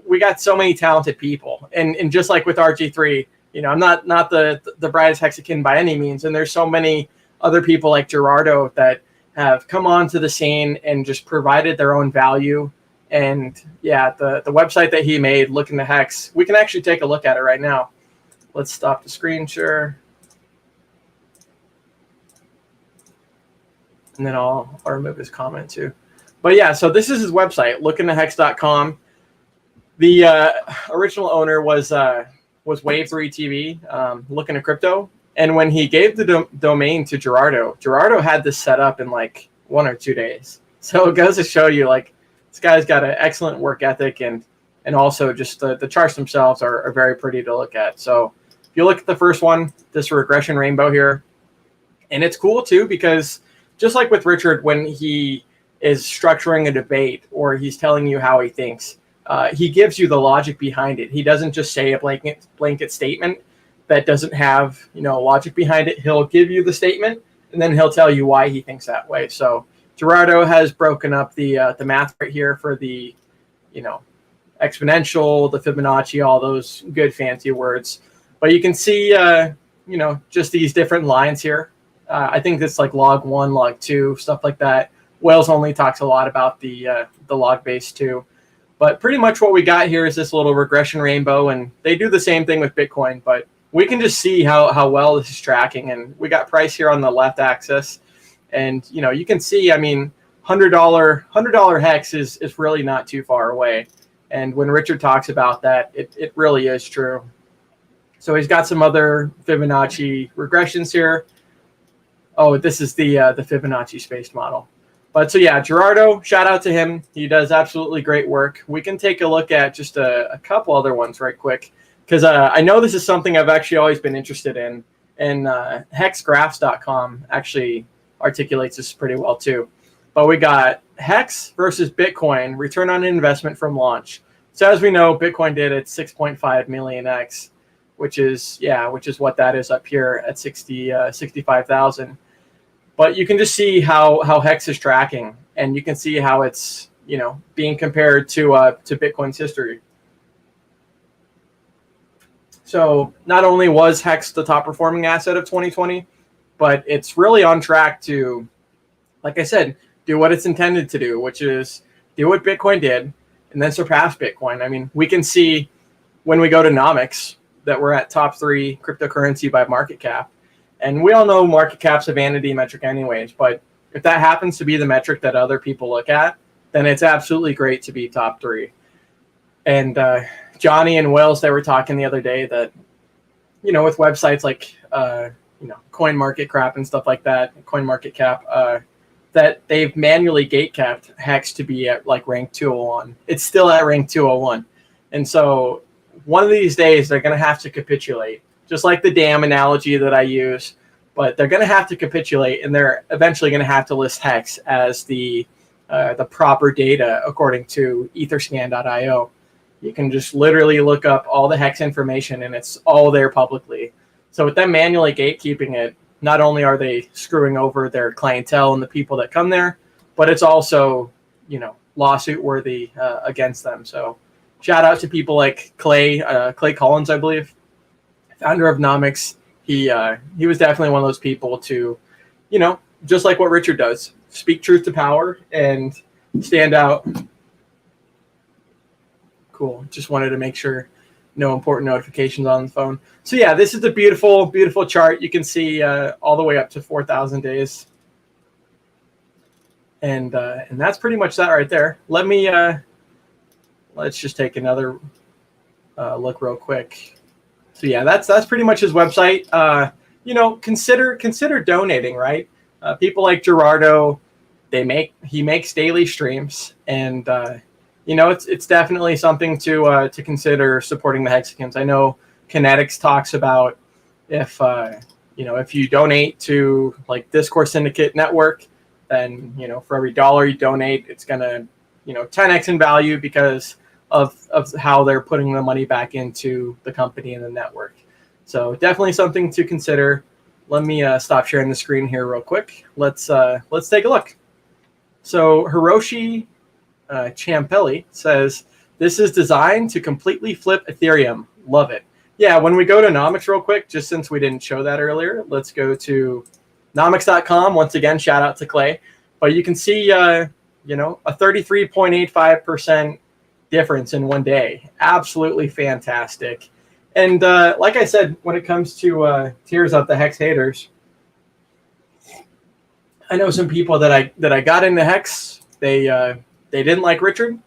we got so many talented people. And just like with RG3, I'm not the brightest Hexican by any means. And there's so many other people like Gerardo that have come onto the scene and just provided their own value. And yeah, the website that he made, Look into Hex, we can actually take a look at it right now. Let's stop the screen share. And then I'll remove his comment too. But yeah, so this is his website, lookintohex.com. The original owner was Wave3 TV, Look into Crypto. And when he gave the domain to Gerardo had this set up in like 1 or 2 days. So it goes to show you, like, this guy's got an excellent work ethic, and also just the charts themselves are very pretty to look at. So if you look at the first one, this regression rainbow here, and it's cool too, because just like with Richard, when he is structuring a debate or he's telling you how he thinks, he gives you the logic behind it. He doesn't just say a blanket statement that doesn't have, logic behind it. He'll give you the statement, and then he'll tell you why he thinks that way. So Gerardo has broken up the math right here for the, exponential, the Fibonacci, all those good fancy words. But you can see, just these different lines here. I think it's like log 1, log 2, stuff like that. Whales only talks a lot about the log base too. But pretty much what we got here is this little regression rainbow, and they do the same thing with Bitcoin, but we can just see how well this is tracking. And we got price here on the left axis. And, you can see, I mean, $100 Hex is really not too far away. And when Richard talks about that, it really is true. So he's got some other Fibonacci regressions here. Oh, this is the Fibonacci spaced model. But so yeah, Gerardo, shout out to him. He does absolutely great work. We can take a look at just a couple other ones right quick, because I know this is something I've actually always been interested in, and hexgraphs.com actually articulates this pretty well too. But we got Hex versus Bitcoin return on investment from launch. So as we know, Bitcoin did its 6.5 million X, which is what that is up here at 65,000. But you can just see how Hex is tracking, and you can see how it's being compared to Bitcoin's history. So not only was Hex the top performing asset of 2020, but it's really on track to, like I said, do what it's intended to do, which is do what Bitcoin did and then surpass Bitcoin. I mean, we can see when we go to Nomics that we're at top 3 cryptocurrency by market cap. And we all know market cap's a vanity metric anyways, but if that happens to be the metric that other people look at, then it's absolutely great to be top 3. And Johnny and Wells, they were talking the other day that, with websites like, CoinMarketCap and stuff like that, CoinMarketCap, that they've manually gate capped Hex to be at like rank 201. It's still at rank 201. And so one of these days they're going to have to capitulate, just like the dam analogy that I use, but they're going to have to capitulate, and they're eventually going to have to list Hex as the proper data according to etherscan.io. You can just literally look up all the Hex information, and it's all there publicly. So with them manually gatekeeping it, not only are they screwing over their clientele and the people that come there, but it's also, lawsuit worthy against them. So shout out to people like Clay Collins, I believe, founder of Nomics. He was definitely one of those people to, just like what Richard does, speak truth to power and stand out. Cool. Just wanted to make sure no important notifications on the phone. So yeah, this is the beautiful, beautiful chart. You can see all the way up to 4,000 days. And that's pretty much that right there. Let's just take another look real quick. So yeah, that's pretty much his website. Consider donating, right? People like Gerardo, he makes daily streams, and it's definitely something to consider supporting the Hexicans. I know Kinetics talks about if you donate to like Discourse Syndicate Network, then for every dollar you donate, it's gonna 10x in value because of how they're putting the money back into the company and the network. So definitely something to consider. Let me stop sharing the screen here real quick. Let's take a look. So Hiroshi Champelli says, this is designed to completely flip Ethereum. Love it. Yeah, when we go to Nomics real quick, just since we didn't show that earlier, let's go to nomics.com. Once again, shout out to Clay. But you can see, a 33.85% difference in one day. Absolutely fantastic. And like I said, when it comes to Tears Up the Hex haters, I know some people that I got into Hex. They didn't like Richard,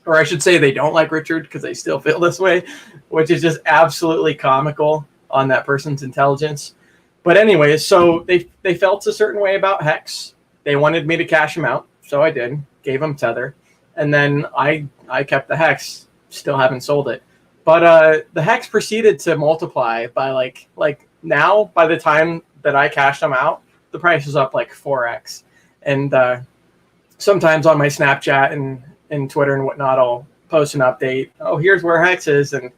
or I should say they don't like Richard because they still feel this way, which is just absolutely comical on that person's intelligence. But anyways, so they felt a certain way about Hex. They wanted me to cash them out, so I did. Gave them Tether, and then I kept the Hex. Still haven't sold it. But the Hex proceeded to multiply by like now, by the time that I cashed them out, the price is up like 4x. And sometimes on my Snapchat and Twitter and whatnot, I'll post an update. Oh, here's where Hex is. And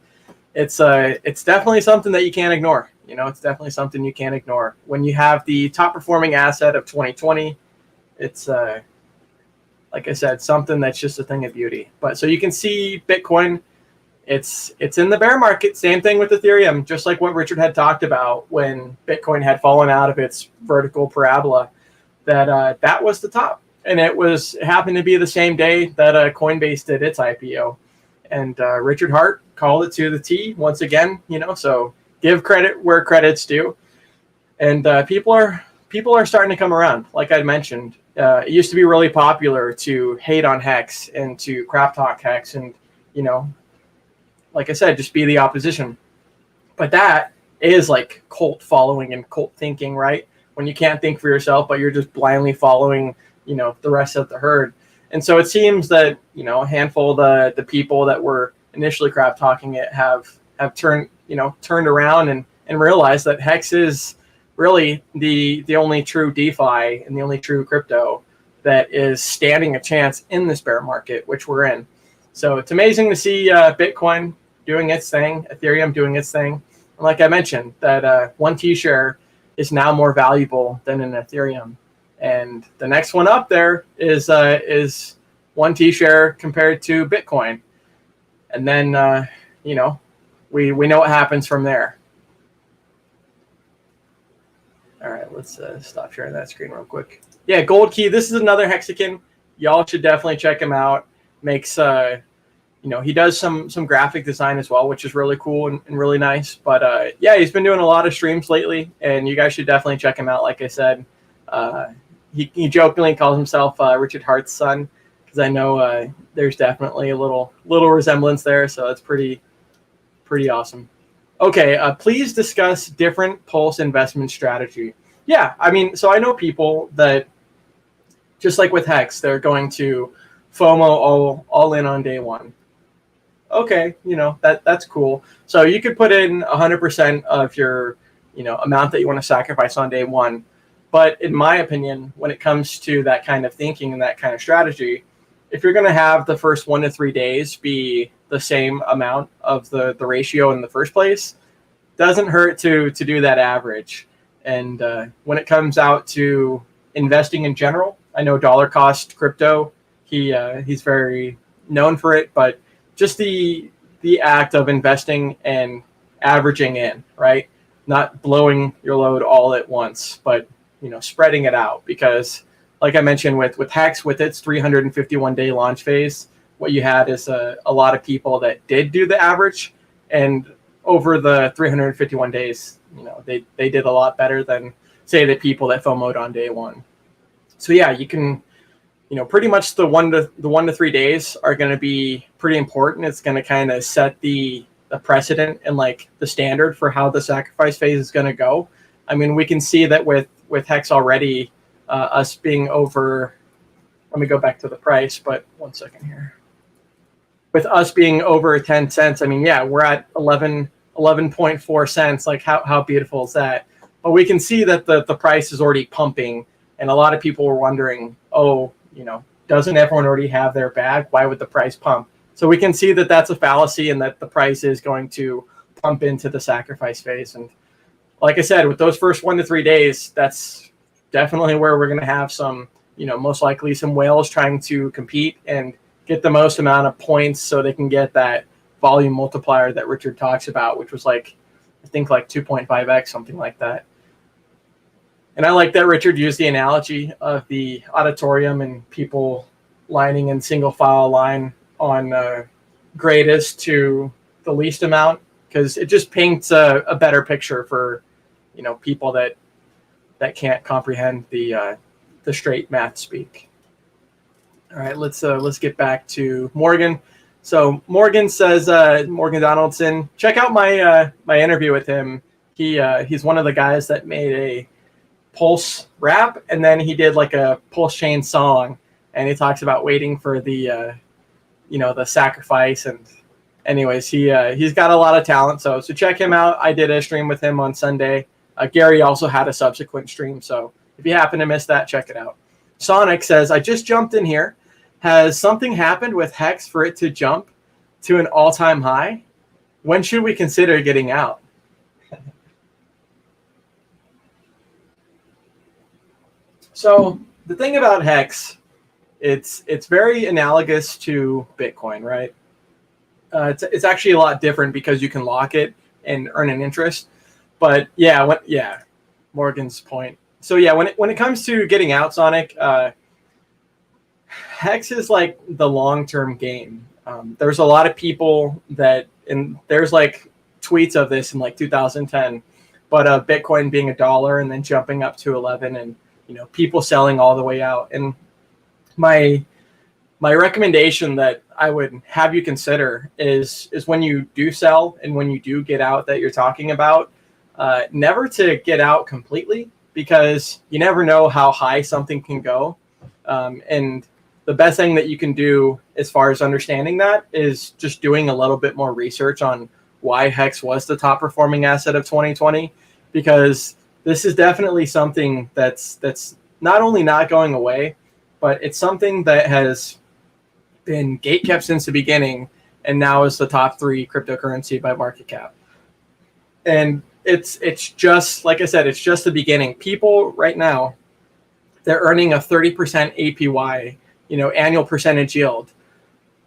it's definitely something that you can't ignore. It's definitely something you can't ignore. When you have the top performing asset of 2020, it's like I said, something that's just a thing of beauty. But so you can see Bitcoin, it's in the bear market. Same thing with Ethereum, just like what Richard had talked about when Bitcoin had fallen out of its vertical parabola, that was the top. And it happened to be the same day that Coinbase did its IPO. And Richard Hart called it to the T once again, so give credit where credit's due. And people are starting to come around. Like I mentioned, it used to be really popular to hate on Hex and to crap talk Hex and, like I said, just be the opposition. But that is like cult following and cult thinking, right? When you can't think for yourself, but you're just blindly following, the rest of the herd. And so it seems that, a handful of the people that were initially crap talking it have have turned around and realized that Hex is really the only true DeFi and the only true crypto that is standing a chance in this bear market, which we're in. So it's amazing to see Bitcoin doing its thing, Ethereum doing its thing. And like I mentioned, that one T share is now more valuable than an Ethereum. And the next one up there is one T share compared to Bitcoin. And then, we know what happens from there. All right, let's stop sharing that screen real quick. Yeah, Gold Key. This is another Hexican. Y'all should definitely check him out. Makes he does some graphic design as well, which is really cool and really nice. But yeah, he's been doing a lot of streams lately, and you guys should definitely check him out. Like I said, he jokingly calls himself Richard Hart's son, because I know there's definitely a little resemblance there. So it's pretty awesome. Okay, please discuss different Pulse investment strategy. Yeah, I mean, so I know people that, just like with Hex, they're going to FOMO all in on day one. Okay, that's cool. So you could put in 100% of your amount that you want to sacrifice on day one. But in my opinion, when it comes to that kind of thinking and that kind of strategy, if you're going to have the first 1 to 3 days be the same amount of the ratio in the first place, doesn't hurt to do that average. And when it comes out to investing in general, I know dollar cost crypto, he's very known for it, but just the act of investing and averaging in, right? Not blowing your load all at once, but spreading it out. Because like I mentioned with Hex, with its 351-day launch phase, what you had is a lot of people that did do the average, and over the 351 days, they did a lot better than, say, the people that FOMO'd on day one. So yeah, you can, pretty much the 1 to 3 days are going to be pretty important. It's going to kind of set the precedent and like the standard for how the sacrifice phase is going to go. I mean, we can see that with Hex already, us being over. Let me go back to the price, but 1 second here. With us being over 10 cents, I mean, yeah, we're at 11.4 cents. Like, how beautiful is that? But we can see that the price is already pumping, and a lot of people were wondering, doesn't everyone already have their bag? Why would the price pump? So we can see that that's a fallacy, and that the price is going to pump into the sacrifice phase. And like I said, with those first 1 to 3 days, that's definitely where we're going to have some, most likely some whales trying to compete and get the most amount of points so they can get that volume multiplier that Richard talks about, which was I think 2.5x, something like that. And I like that Richard used the analogy of the auditorium and people lining in single file line on greatest to the least amount, because it just paints a better picture for people that can't comprehend the straight math speak. All right, let's get back to Morgan. So Morgan says, Morgan Donaldson, check out my interview with him. He's one of the guys that made a Pulse rap, and then he did like a Pulsechain song, and he talks about waiting for the the sacrifice. And anyways, he's got a lot of talent. So check him out. I did a stream with him on Sunday. Gary also had a subsequent stream. So if you happen to miss that, check it out. Sonic says, I just jumped in here. Has something happened with Hex for it to jump to an all-time high? When should we consider getting out? So the thing about Hex, it's very analogous to Bitcoin, right? It's actually a lot different because you can lock it and earn an interest. But yeah, Morgan's point. So yeah, when it comes to getting out, Sonic, Hex is like the long-term game. There's a lot of people and there's like tweets of this in like 2010, but Bitcoin being $1 and then jumping up to 11, and people selling all the way out. And my recommendation that I would have you consider is when you do sell and when you do get out that you're talking about, never to get out completely, because you never know how high something can go. And the best thing that you can do as far as understanding that is just doing a little bit more research on why Hex was the top performing asset of 2020, because this is definitely something that's not only not going away, but it's something that has been gatekept since the beginning, and now is the top 3 cryptocurrency by market cap. And it's just, like I said, it's just the beginning. People right now, they're earning a 30% APY, annual percentage yield,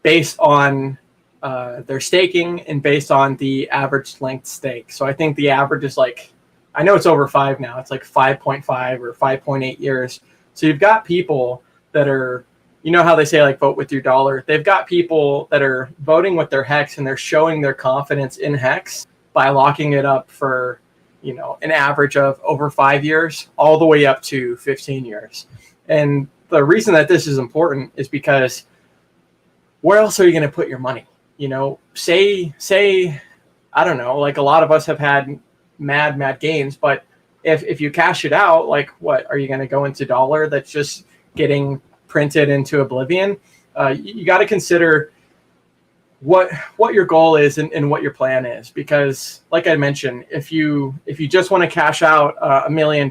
based on their staking and based on the average length stake. So I think the average is like, I know it's over 5 now. It's like 5.5 or 5.8 years. So you've got people that are, how they say like vote with your dollar. They've got people that are voting with their Hex, and they're showing their confidence in Hex by locking it up for, an average of over 5 years, all the way up to 15 years. And the reason that this is important is because where else are you going to put your money? Say, I don't know, like a lot of us have had mad gains, but if you cash it out, like what, are you going to go into dollar that's just getting printed into oblivion? You got to consider what your goal is and what your plan is, because like I mentioned, if you just want to cash out $1 million,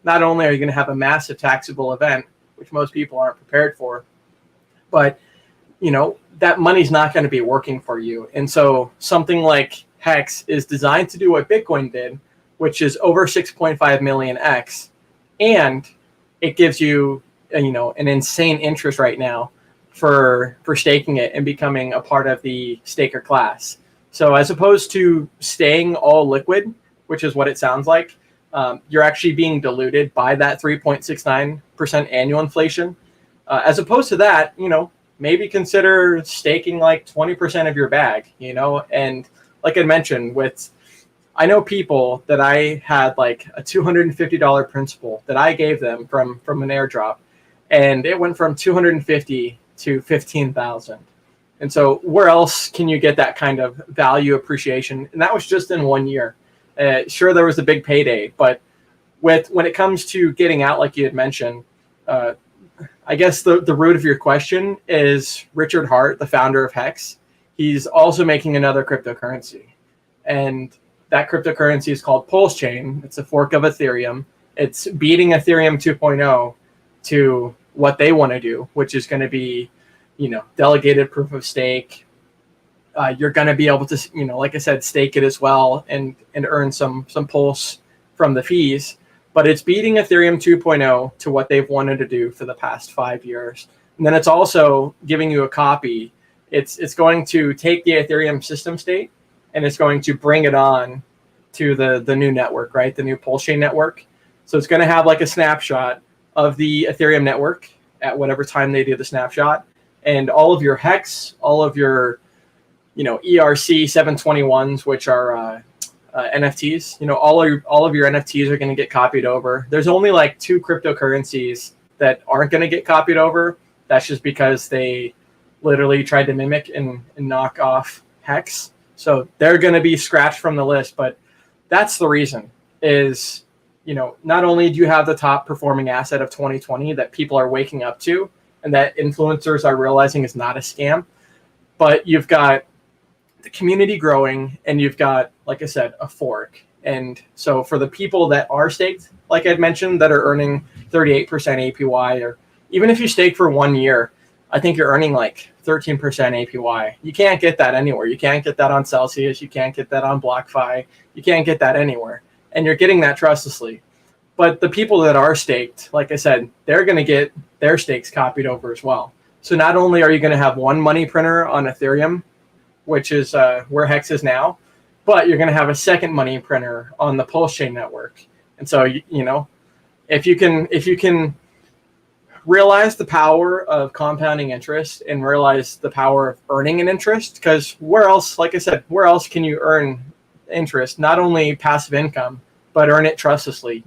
not only are you going to have a massive taxable event, which most people aren't prepared for, but that money's not going to be working for you. And so something like Hex is designed to do what Bitcoin did, which is over 6.5 million X, and it gives you an insane interest right now for staking it and becoming a part of the staker class. So as opposed to staying all liquid, which is what it sounds like, you're actually being diluted by that 3.69% annual inflation. As opposed to that, maybe consider staking like 20% of your bag, and like I mentioned, I know people that I had like a $250 principal that I gave them from an airdrop, and it went from 250 to 15,000. And so where else can you get that kind of value appreciation? And that was just in 1 year. Sure, there was a big payday, but when it comes to getting out, like you had mentioned, I guess the root of your question is Richard Hart, the founder of Hex. He's also making another cryptocurrency, and that cryptocurrency is called Pulsechain. It's a fork of Ethereum. It's beating Ethereum 2.0 to what they want to do, which is going to be, delegated proof of stake. You're going to be able to, like I said, stake it as well and earn some pulse from the fees. But it's beating Ethereum 2.0 to what they've wanted to do for the past 5 years. And then it's also giving you a copy. It's going to take the Ethereum system state, and it's going to bring it on to the new network, right? The new Pulsechain network. So it's going to have like a snapshot of the Ethereum network at whatever time they do the snapshot, and all of your Hex, all of your, ERC 721s, which are NFTs, all of your NFTs are going to get copied over. There's only like 2 cryptocurrencies that aren't going to get copied over. That's just because they literally tried to mimic and knock off Hex. So they're going to be scratched from the list. But that's the reason is, not only do you have the top performing asset of 2020 that people are waking up to and that influencers are realizing is not a scam, but you've got the community growing, and you've got, like I said, a fork. And so for the people that are staked, like I'd mentioned, that are earning 38% APY, or even if you stake for 1 year, I think you're earning like 13% APY. You can't get that anywhere. You can't get that on Celsius. You can't get that on BlockFi. You can't get that anywhere. And you're getting that trustlessly. But the people that are staked, like I said, they're going to get their stakes copied over as well. So not only are you going to have one money printer on Ethereum, which is where Hex is now, but you're going to have a second money printer on the Pulsechain network. And so, if you can realize the power of compounding interest and realize the power of earning an interest, because where else, like I said, where else can you earn interest? Not only passive income, but earn it trustlessly.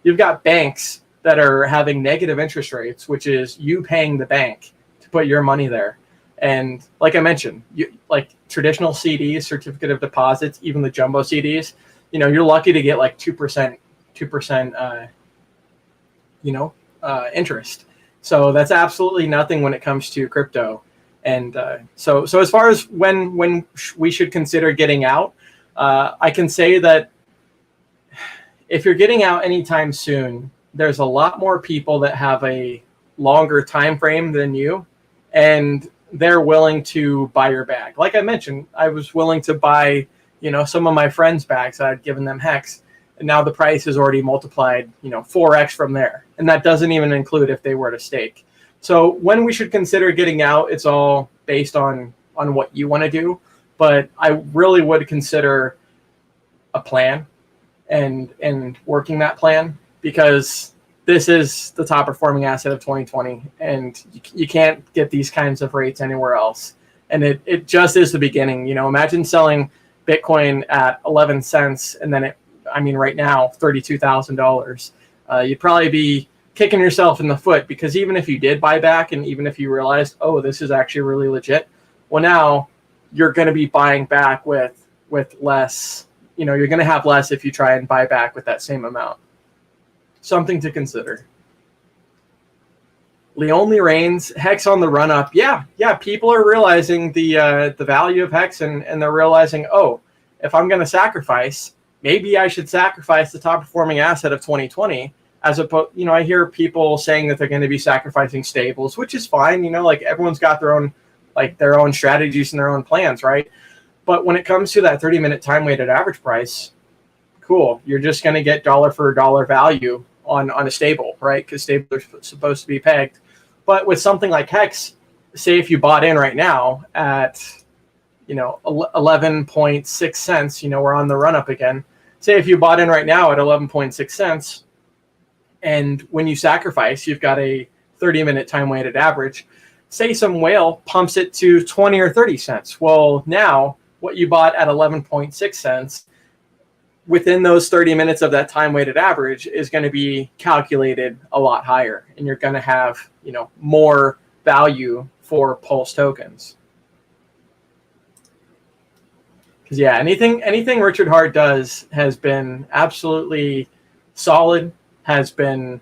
You've got banks that are having negative interest rates, which is you paying the bank to put your money there. And like I mentioned, like traditional CDs, certificate of deposits, even the jumbo CDs, you're lucky to get like 2%, interest. So that's absolutely nothing when it comes to crypto. And so as far as when we should consider getting out, I can say that if you're getting out anytime soon, there's a lot more people that have a longer time frame than you, and they're willing to buy your bag. Like I mentioned, I was willing to buy, some of my friends' bags. I'd given them Hex, and now the price is already multiplied, 4x from there. And that doesn't even include if they were to stake. So when we should consider getting out, it's all based on what you want to do. But I really would consider a plan and working that plan, because this is the top performing asset of 2020, and you can't get these kinds of rates anywhere else. And it just is the beginning. Imagine selling Bitcoin at 11 cents, and then right now, $32,000. You'd probably be kicking yourself in the foot, because even if you did buy back, and even if you realized, oh, this is actually really legit, well, now you're going to be buying back with less. You're going to have less if you try and buy back with that same amount. Something to consider. Leonly Reigns, Hex on the run up. Yeah. People are realizing the value of Hex, and they're realizing, oh, if I'm going to sacrifice, maybe I should sacrifice the top performing asset of 2020. As opposed, I hear people saying that they're going to be sacrificing stables, which is fine. Like everyone's got their own strategies and their own plans, right? But when it comes to that 30-minute time weighted average price, cool. You're just going to get dollar for dollar value on a stable, right? Because stables are supposed to be pegged. But with something like Hex, say if you bought in right now at 11.6 cents, we're on the run up again. Say if you bought in right now at 11.6 cents, and when you sacrifice, you've got a 30-minute time weighted average. Say some whale pumps it to 20 or 30 cents. Well, now what you bought at 11.6 cents within those 30 minutes of that time weighted average is going to be calculated a lot higher, and you're going to have, more value for Pulse tokens. Because anything Richard Hart does has been absolutely solid, has been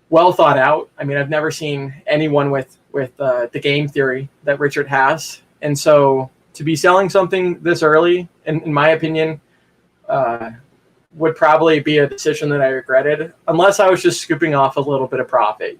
well thought out. I've never seen anyone with the game theory that Richard has. And so to be selling something this early, in my opinion, would probably be a decision that I regretted, unless I was just scooping off a little bit of profit.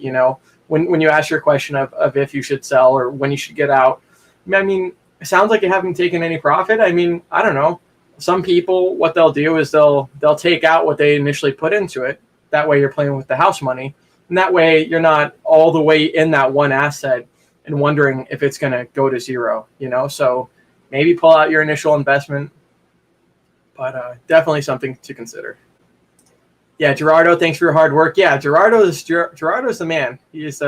When you ask your question of if you should sell or when you should get out, it sounds like you haven't taken any profit. I don't know. Some people, what they'll do is they'll take out what they initially put into it. That way you're playing with the house money. And that way you're not all the way in that one asset and wondering if it's going to go to zero, So maybe pull out your initial investment, but definitely something to consider. Yeah, Gerardo, thanks for your hard work. Yeah, Gerardo's the man. He's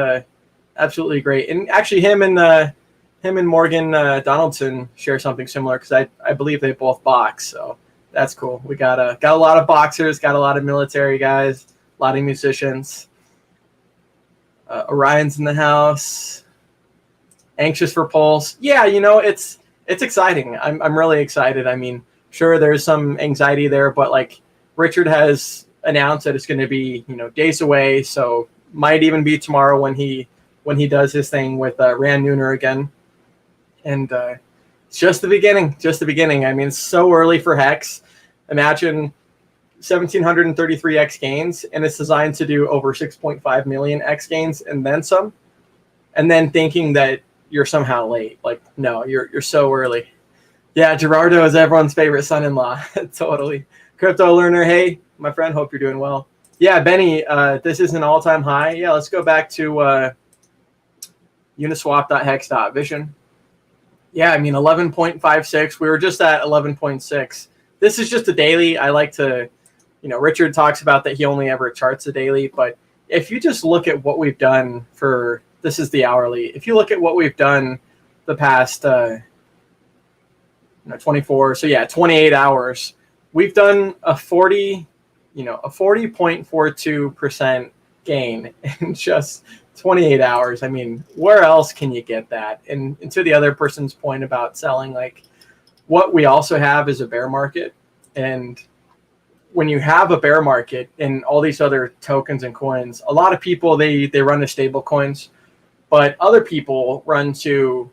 absolutely great. And actually him and Morgan Donaldson share something similar, because I believe they both box. So that's cool. We got a lot of boxers, got a lot of military guys, a lot of musicians. Orion's in the house. Anxious for Pulse. Yeah, it's exciting. I'm really excited. Sure, there's some anxiety there, but Richard has announced that it's going to be days away, so might even be tomorrow when he does his thing with Rand Nooner again. And it's just the beginning. It's so early for Hex. Imagine 1,733 X gains, and it's designed to do over 6.5 million X gains and then some. And then thinking that you're somehow late. No, you're so early. Yeah, Gerardo is everyone's favorite son-in-law. Totally. Crypto Learner, hey, my friend, hope you're doing well. Yeah, Benny, this is an all-time high. Yeah, let's go back to uniswap.hex.vision. Yeah, 11.56. We were just at 11.6. This is just a daily. I like to, Richard talks about that he only ever charts a daily. But if you just look at what we've done this is the hourly. If you look at what we've done the past 24, so yeah, 28 hours, we've done a 40.42% gain in just 28 hours. Where else can you get that? And to the other person's point about selling, what we also have is a bear market. And when you have a bear market and all these other tokens and coins, a lot of people, they run to stable coins, but other people run to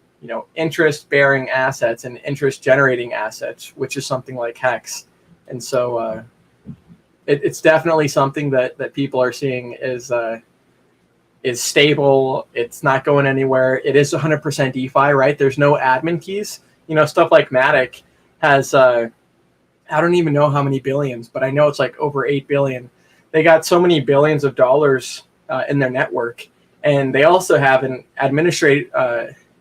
interest-bearing assets and interest-generating assets, which is something like Hex. And so it's definitely something that people are seeing is stable. It's not going anywhere. It is 100% DeFi, right? There's no admin keys. Stuff like Matic has, I don't even know how many billions, but I know it's like over 8 billion. They got so many billions of dollars in their network. And they also have an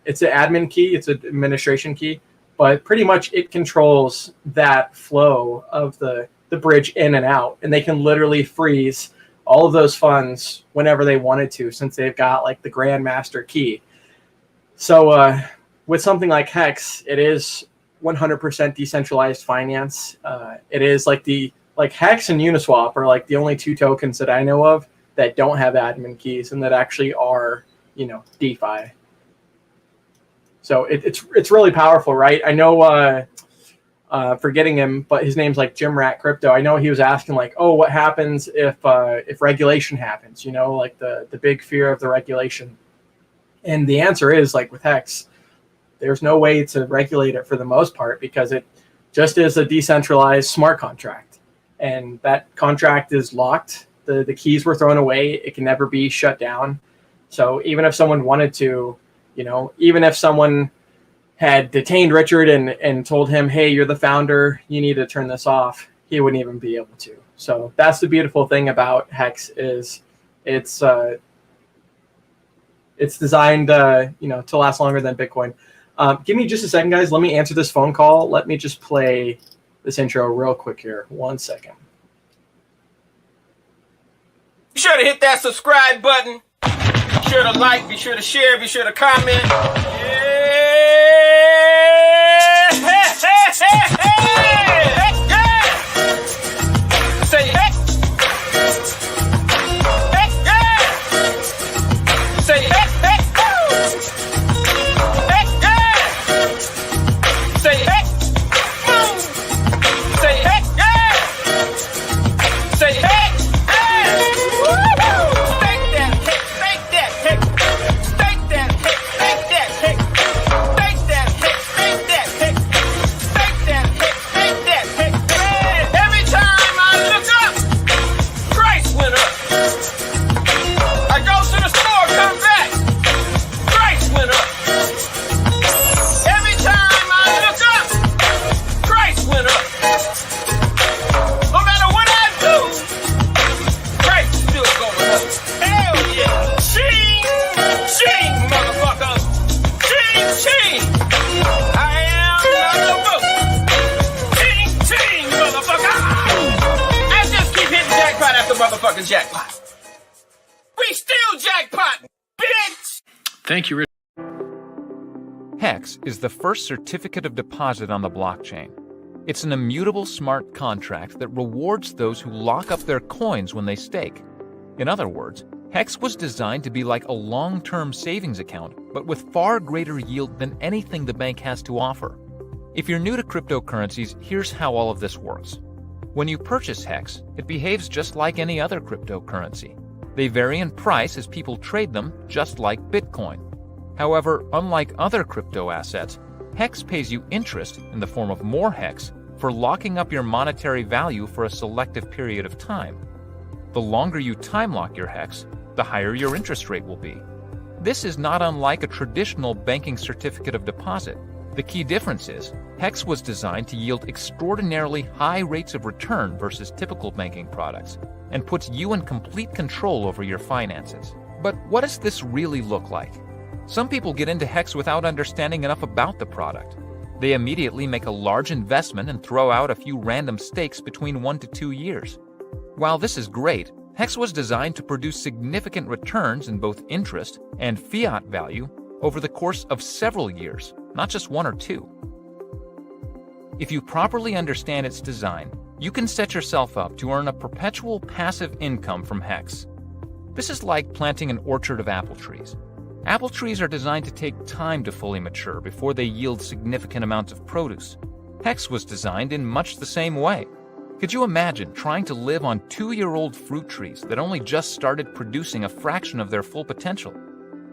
it's an admin key, it's an administration key, but pretty much it controls that flow of the bridge in and out. And they can literally freeze all of those funds whenever they wanted to, since they've got like the grandmaster key. So with something like Hex, it is 100% decentralized finance. It is like Hex and Uniswap are like the only two tokens that I know of that don't have admin keys and that actually are, DeFi. So it's really powerful, right? I know, forgetting him, but his name's like Jim Rat Crypto. I know he was asking like, oh, what happens if regulation happens? Like the big fear of the regulation. And the answer is, like with Hex, there's no way to regulate it for the most part, because it just is a decentralized smart contract, and that contract is locked. The keys were thrown away. It can never be shut down. So even if someone wanted to, even if someone had detained Richard and told him, hey, you're the founder, you need to turn this off, he wouldn't even be able to. So that's the beautiful thing about Hex is it's designed, to last longer than Bitcoin. Give me just a second, guys. Let me answer this phone call. Let me just play this intro real quick here. 1 second. Be sure to hit that subscribe button. Be sure to like, be sure to share, be sure to comment. Yeah. Say hey. Say hey. Say hey. Say hey. Say hey. Motherfucking jackpot. We still jackpot, bitch! Thank you, Rich. Hex is the first certificate of deposit on the blockchain. It's an immutable smart contract that rewards those who lock up their coins when they stake. In other words, Hex was designed to be like a long-term savings account, but with far greater yield than anything the bank has to offer. If you're new to cryptocurrencies, here's how all of this works. When you purchase Hex, it behaves just like any other cryptocurrency. They vary in price as people trade them, just like Bitcoin. However, unlike other crypto assets, Hex pays you interest in the form of more Hex for locking up your monetary value for a selective period of time. The longer you time lock your Hex, the higher your interest rate will be. This is not unlike a traditional banking certificate of deposit. The key difference is, Hex was designed to yield extraordinarily high rates of return versus typical banking products, and puts you in complete control over your finances. But what does this really look like? Some people get into Hex without understanding enough about the product. They immediately make a large investment and throw out a few random stakes between 1 to 2 years. While this is great, Hex was designed to produce significant returns in both interest and fiat value over the course of several years, not just 1 or 2. If you properly understand its design, you can set yourself up to earn a perpetual passive income from Hex. This is like planting an orchard of apple trees. Apple trees are designed to take time to fully mature before they yield significant amounts of produce. Hex was designed in much the same way. Could you imagine trying to live on 2-year-old fruit trees that only just started producing a fraction of their full potential?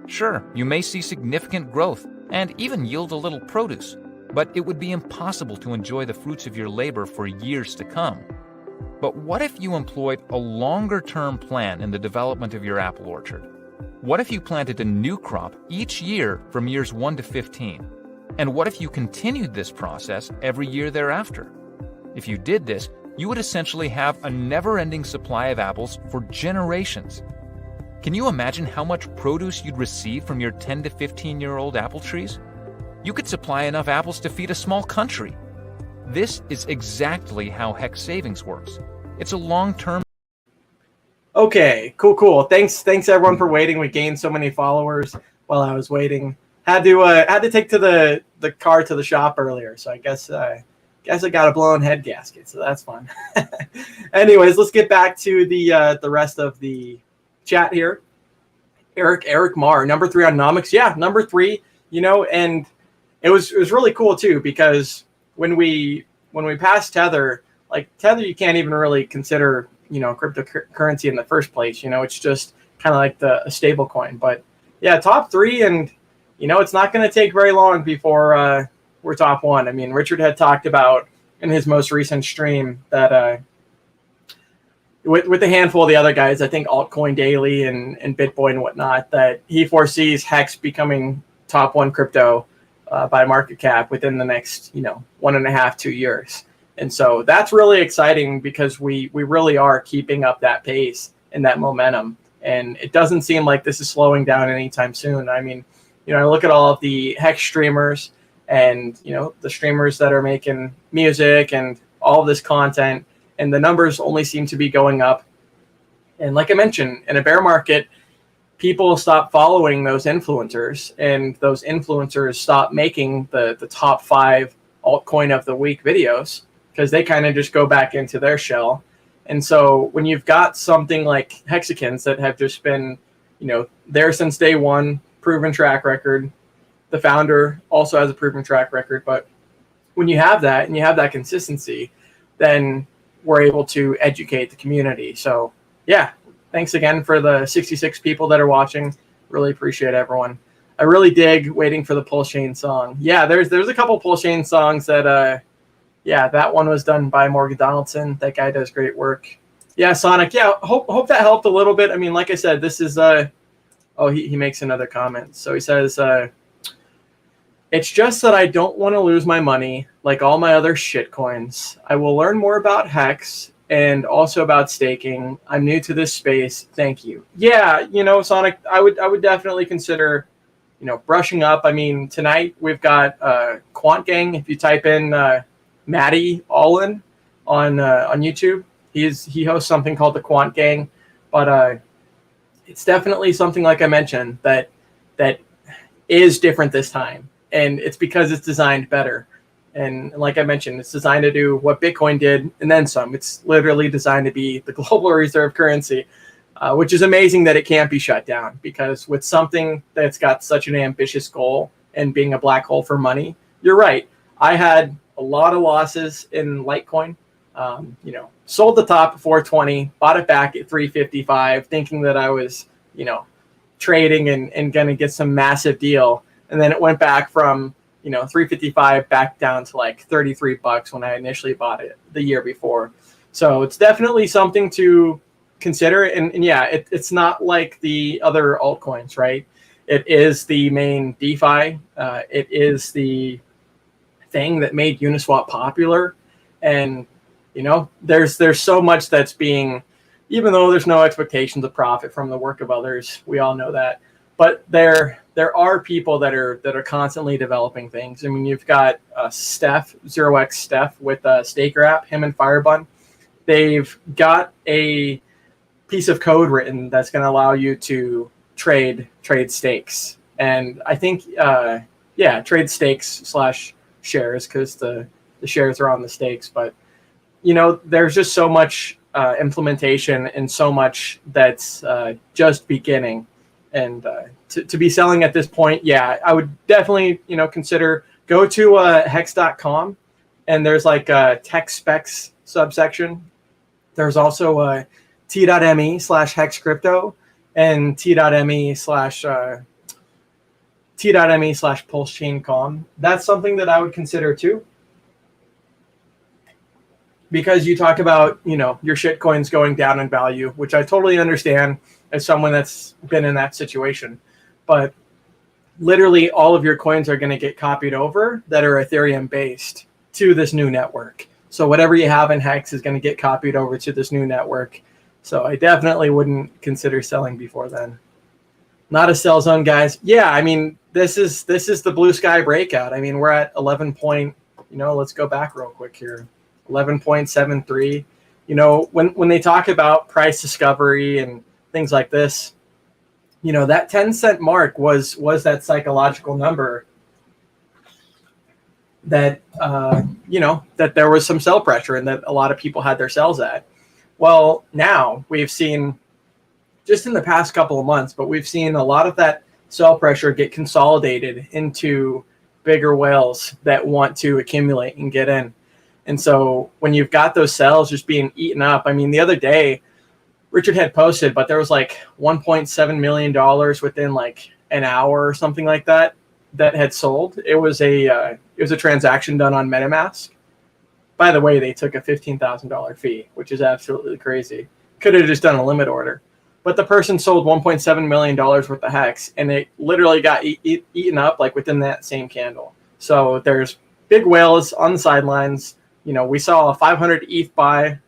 Sure, you may see significant growth, and even yield a little produce, but it would be impossible to enjoy the fruits of your labor for years to come. But what if you employed a longer-term plan in the development of your apple orchard? What if you planted a new crop each year from years 1 to 15? And what if you continued this process every year thereafter? If you did this, you would essentially have a never-ending supply of apples for generations. Can you imagine how much produce you'd receive from your 10 to 15-year-old apple trees? You could supply enough apples to feed a small country. This is exactly how Hex Savings works. It's a long-term. Okay, cool. Thanks everyone for waiting. We gained so many followers while I was waiting. Had to take to the car to the shop earlier, so I guess I got a blown head gasket, so that's fun. Anyways, let's get back to the rest of the chat here. Eric Marr, number 3 on Nomics. Yeah, number 3. And it was really cool too, because when we passed Tether, like Tether, you can't even really consider cryptocurrency in the first place. It's just kind of like a stable coin. But yeah, top 3, and it's not going to take very long before we're top 1. I mean, Richard had talked about in his most recent stream that with a handful of the other guys, I think Altcoin Daily and BitBoy and whatnot, that he foresees Hex becoming top 1 crypto by market cap within the next 1.5 2 years. And so that's really exciting, because we really are keeping up that pace and that momentum, and it doesn't seem like this is slowing down anytime soon. I mean, I look at all of the Hex streamers and the streamers that are making music and all of this content, and the numbers only seem to be going up. And like I mentioned, in a bear market, people stop following those influencers, and those influencers stop making the top 5 altcoin of the week videos, because they kind of just go back into their shell. And so when you've got something like Hexicans that have just been there since day one, proven track record, the founder also has a proven track record, but when you have that and you have that consistency, then we're able to educate the community. So yeah, thanks again for the 66 people that are watching. Really appreciate everyone. I really dig waiting for the Pulsechain song. Yeah, there's a couple Pulsechain songs that that one was done by Morgan Donaldson. That guy does great work. Yeah, Sonic. Yeah, hope that helped a little bit. I mean, like I said, this is he makes another comment. So he says, it's just that I don't want to lose my money like all my other shit coins. I will learn more about Hex and also about staking. I'm new to this space. Thank you. Yeah, Sonic, I would definitely consider, brushing up. I mean, tonight we've got Quant Gang. If you type in Matty Allin on YouTube, he hosts something called the Quant Gang. But it's definitely something, like I mentioned, that is different this time. And it's because it's designed better. And like I mentioned, it's designed to do what Bitcoin did and then some. It's literally designed to be the global reserve currency, which is amazing that it can't be shut down. Because with something that's got such an ambitious goal and being a black hole for money, you're right. I had a lot of losses in Litecoin. Sold the top at 420, bought it back at 355, thinking that I was, trading and going to get some massive deal. And then it went back from, 355 back down to like $33 when I initially bought it the year before. So it's definitely something to consider. And yeah, it's not like the other altcoins, right? It is the main DeFi. It is the thing that made Uniswap popular. And, there's so much that's being, even though there's no expectations of profit from the work of others, we all know that. But there are people that are constantly developing things. I mean, you've got Steph, 0x Steph with Staker.app, him and Firebun. They've got a piece of code written that's going to allow you to trade stakes. And I think, trade stakes / shares, because the shares are on the stakes. But, there's just so much implementation and so much that's just beginning. And to be selling at this point, yeah, I would definitely, consider go to hex.com, and there's like a tech specs subsection. There's also t.me/hex crypto and t.me/ t.me/pulsechain.com. That's something that I would consider too. Because you talk about, your shitcoins going down in value, which I totally understand as someone that's been in that situation. But literally all of your coins are going to get copied over that are Ethereum based to this new network. So whatever you have in Hex is going to get copied over to this new network. So I definitely wouldn't consider selling before then. Not a sell zone, guys. Yeah, I mean, this is the blue sky breakout. I mean, we're at 11 point, let's go back real quick here. 11.73. When they talk about price discovery and things like this, that 10-cent mark was that psychological number that that there was some sell pressure and that a lot of people had their sells at. Well, now we've seen, just in the past couple of months, but we've seen a lot of that sell pressure get consolidated into bigger whales that want to accumulate and get in. And so when you've got those cells just being eaten up, I mean, the other day, Richard had posted, but there was like $1.7 million within like an hour or something like that had sold. It was a transaction done on MetaMask. By the way, they took a $15,000 fee, which is absolutely crazy. Could have just done a limit order. But the person sold $1.7 million worth of Hex, and it literally got eaten up like within that same candle. So there's big whales on the sidelines. We saw a 500 ETH buy.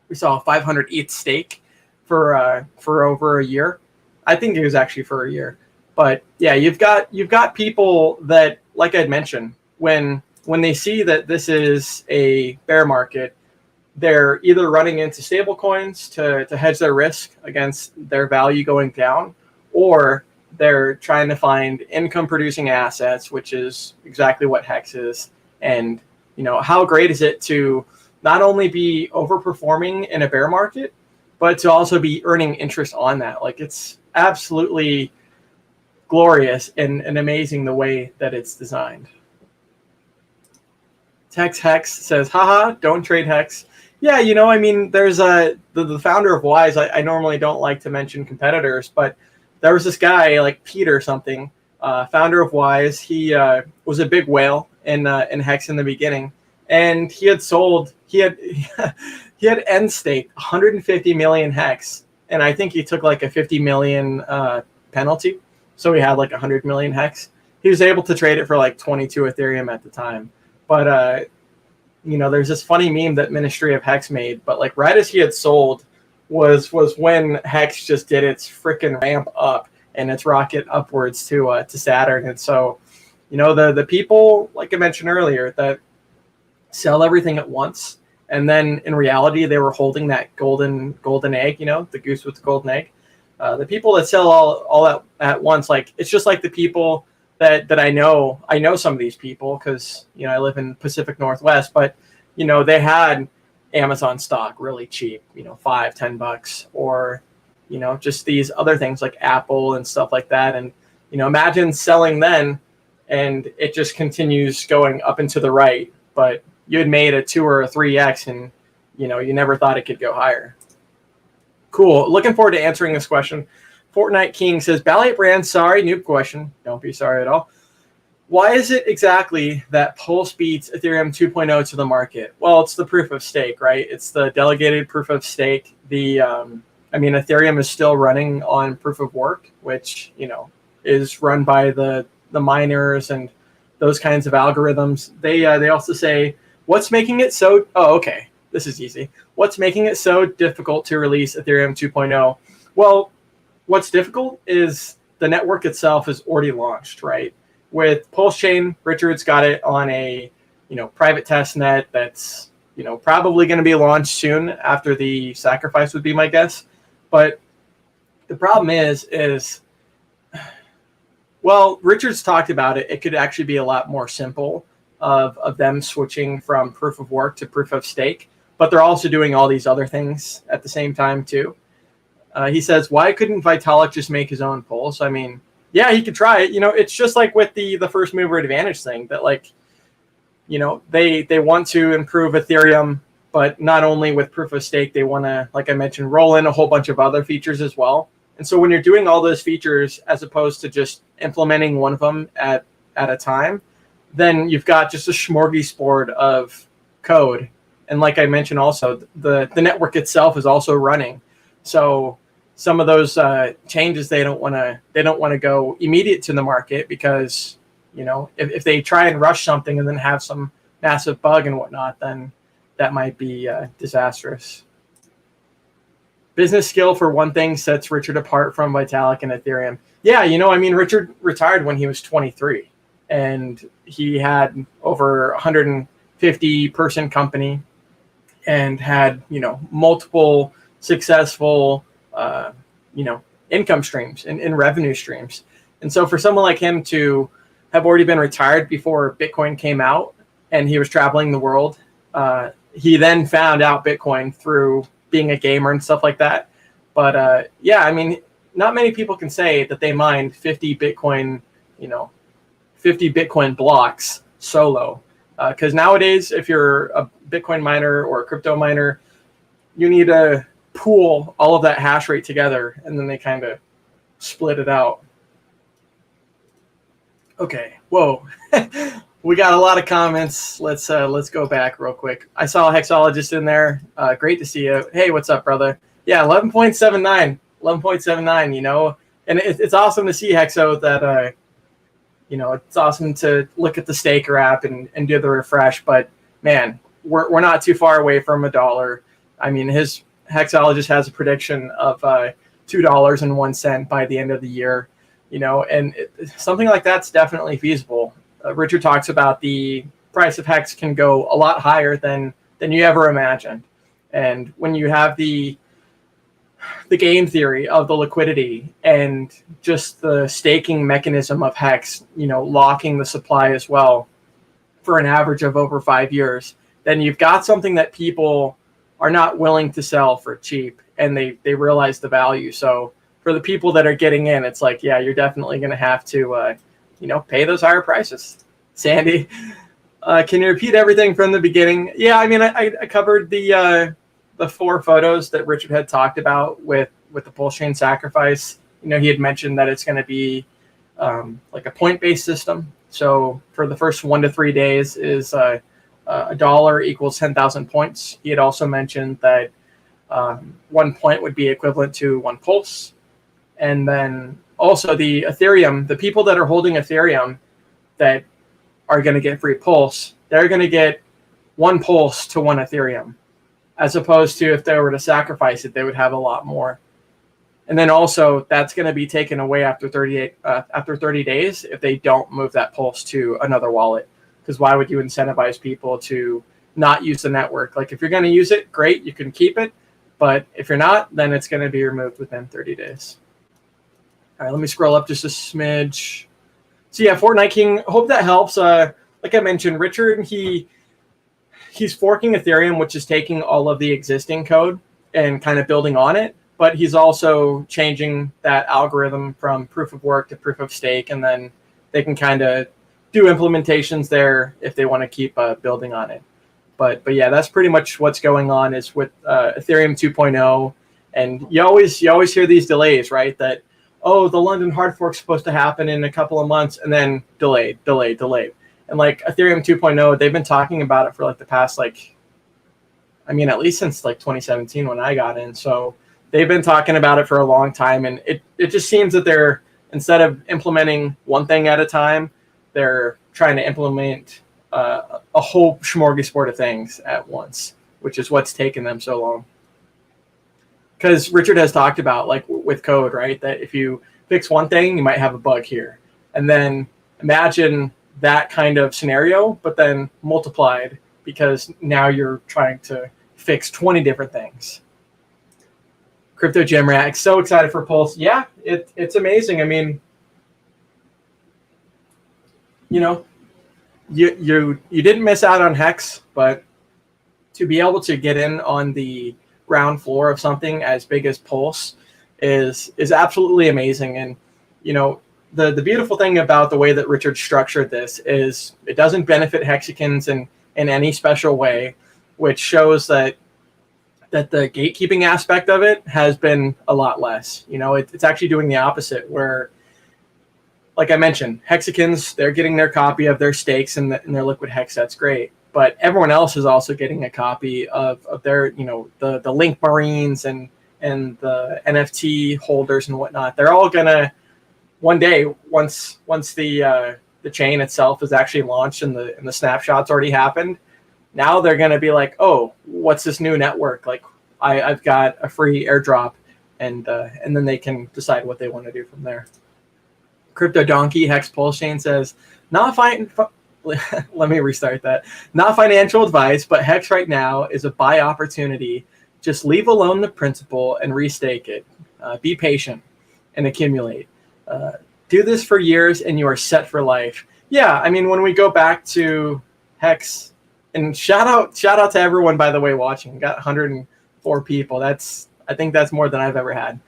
We saw a 500 ETH stake for over a year. I think it was actually for a year. But yeah, you've got people that, like I'd mentioned, when they see that this is a bear market, they're either running into stable coins to hedge their risk against their value going down, or they're trying to find income producing assets, which is exactly what Hex is. And how great is it to not only be overperforming in a bear market, but to also be earning interest on that? Like, it's absolutely glorious and amazing the way that it's designed. Tex Hex says, haha, don't trade Hex. Yeah, I mean, there's the founder of Wise. I normally don't like to mention competitors, but there was this guy like Pete or something, founder of Wise. He was a big whale in Hex in the beginning, and he had end staked 150 million Hex, and I think he took like a 50 million penalty, so he had like 100 million Hex. He was able to trade it for like 22 Ethereum at the time. But there's this funny meme that Ministry of Hex made, but like right as he had sold was when Hex just did its freaking ramp up and its rocket upwards to Saturn. And so the people, like I mentioned earlier, that sell everything at once, and then in reality they were holding that golden egg, the goose with the golden egg. The people that sell all at once, like, it's just like the people that I know some of these people because I live in Pacific Northwest, but they had Amazon stock really cheap, $5-10, or just these other things like Apple and stuff like that. And imagine selling then and it just continues going up and to the right, but you had made a 2 or a 3x and you never thought it could go higher. Cool. Looking forward to answering this question. Fortnite King says, Ballet Brand, sorry, noob question. Don't be sorry at all. Why is it exactly that Pulse beats Ethereum 2.0 to the market? Well, it's the proof of stake, right? It's the delegated proof of stake. Ethereum is still running on proof of work, which, is run by the miners and those kinds of algorithms. They also say, what's making it so... Oh, okay. This is easy. What's making it so difficult to release Ethereum 2.0? Well, what's difficult is the network itself is already launched, right? With Pulsechain, Richard's got it on a private test net that's probably going to be launched soon after the sacrifice would be my guess. But the problem is well, Richard's talked about it. It could actually be a lot more simple of them switching from proof of work to proof of stake, but they're also doing all these other things at the same time too. He says, why couldn't Vitalik just make his own Pulse? I mean, yeah, he could try it. It's just like with the first mover advantage thing that, like, they want to improve Ethereum, but not only with proof of stake, they want to, like I mentioned, roll in a whole bunch of other features as well. And so when you're doing all those features, as opposed to just implementing one of them at a time, then you've got just a smorgasbord of code. And like I mentioned, also the network itself is also running. So some of those changes they don't want to go immediate to the market because if they try and rush something and then have some massive bug and whatnot, then that might be disastrous. Business skill, for one thing, sets Richard apart from Vitalik and Ethereum. Yeah, Richard retired when he was 23, and he had over 150-person company and had, multiple successful, income streams and revenue streams. And so for someone like him to have already been retired before Bitcoin came out and he was traveling the world, he then found out Bitcoin through being a gamer and stuff like that. But not many people can say that they mined 50 Bitcoin blocks solo. Because nowadays, if you're a Bitcoin miner or a crypto miner, you need to pool all of that hash rate together, and then they kind of split it out. Okay, whoa. We got a lot of comments. Let's go back real quick. I saw a Hexologist in there. Great to see you. Hey, what's up, brother? Yeah, 11.79, and it's awesome to see, Hexo, that it's awesome to look at the Staker.app and do the refresh, but man, we're not too far away from $1. I mean, his Hexologist has a prediction of $2.01 by the end of the year, and something like that's definitely feasible. Richard talks about the price of Hex can go a lot higher than you ever imagined. And when you have the game theory of the liquidity and just the staking mechanism of Hex, locking the supply as well for an average of over 5 years, then you've got something that people are not willing to sell for cheap, and they realize the value. So for the people that are getting in, it's like, yeah, you're definitely going to have to pay those higher prices. Sandy, can you repeat everything from the beginning? Yeah, I mean, I covered the 4 photos that Richard had talked about with the Pulsechain sacrifice. He had mentioned that it's going to be like a point-based system. So for the first 1 to 3 days is $1 equals 10,000 points. He had also mentioned that 1 point would be equivalent to 1 pulse. And then also the Ethereum, the people that are holding Ethereum that are going to get free pulse, they're going to get 1 pulse to 1 Ethereum, as opposed to if they were to sacrifice it, they would have a lot more. And then also that's going to be taken away after 30 days if they don't move that pulse to another wallet. Because why would you incentivize people to not use the network? Like, if you're going to use it, great, you can keep it. But if you're not, then it's going to be removed within 30 days. All right, let me scroll up just a smidge. So yeah, Fortnite King, hope that helps. Like I mentioned, Richard, he's forking Ethereum, which is taking all of the existing code and kind of building on it. But he's also changing that algorithm from proof of work to proof of stake, and then they can kind of do implementations there if they want to keep building on it. But yeah, that's pretty much what's going on is with Ethereum 2.0. And you always hear these delays, right? That, oh, the London hard fork's supposed to happen in a couple of months, and then delayed. And like Ethereum 2.0, they've been talking about it for like the past, at least since like 2017 when I got in. So they've been talking about it for a long time, and it just seems that they're, instead of implementing one thing at a time, they're trying to implement a whole smorgasbord of things at once, which is what's taken them so long. Because Richard has talked about, like with code, right, that if you fix one thing, you might have a bug here. And then imagine that kind of scenario, but then multiplied, because now you're trying to fix 20 different things. Crypto Gem Rack, so excited for Pulse. Yeah, it's amazing. I mean, you didn't miss out on Hex, but to be able to get in on the ground floor of something as big as Pulse is absolutely amazing. And the beautiful thing about the way that Richard structured this is it doesn't benefit Hexicans in any special way, which shows that the gatekeeping aspect of it has been a lot less. It's actually doing the opposite, where like I mentioned, Hexicans, they're getting their copy of their stakes and their liquid hex. That's great. But everyone else is also getting a copy of their, the Link Marines and the NFT holders and whatnot. They're all gonna one day, once the chain itself is actually launched and the snapshots already happened, now they're gonna be like, oh, what's this new network? Like I've got a free airdrop, and then they can decide what they want to do from there. Crypto Donkey Hex Pulsechain says, let me restart that. Not financial advice, but Hex right now is a buy opportunity. Just leave alone the principal and restake it. Be patient and accumulate. Do this for years and you are set for life. Yeah, I mean, when we go back to Hex, and shout out to everyone, by the way, watching. We got 104 people. I think that's more than I've ever had.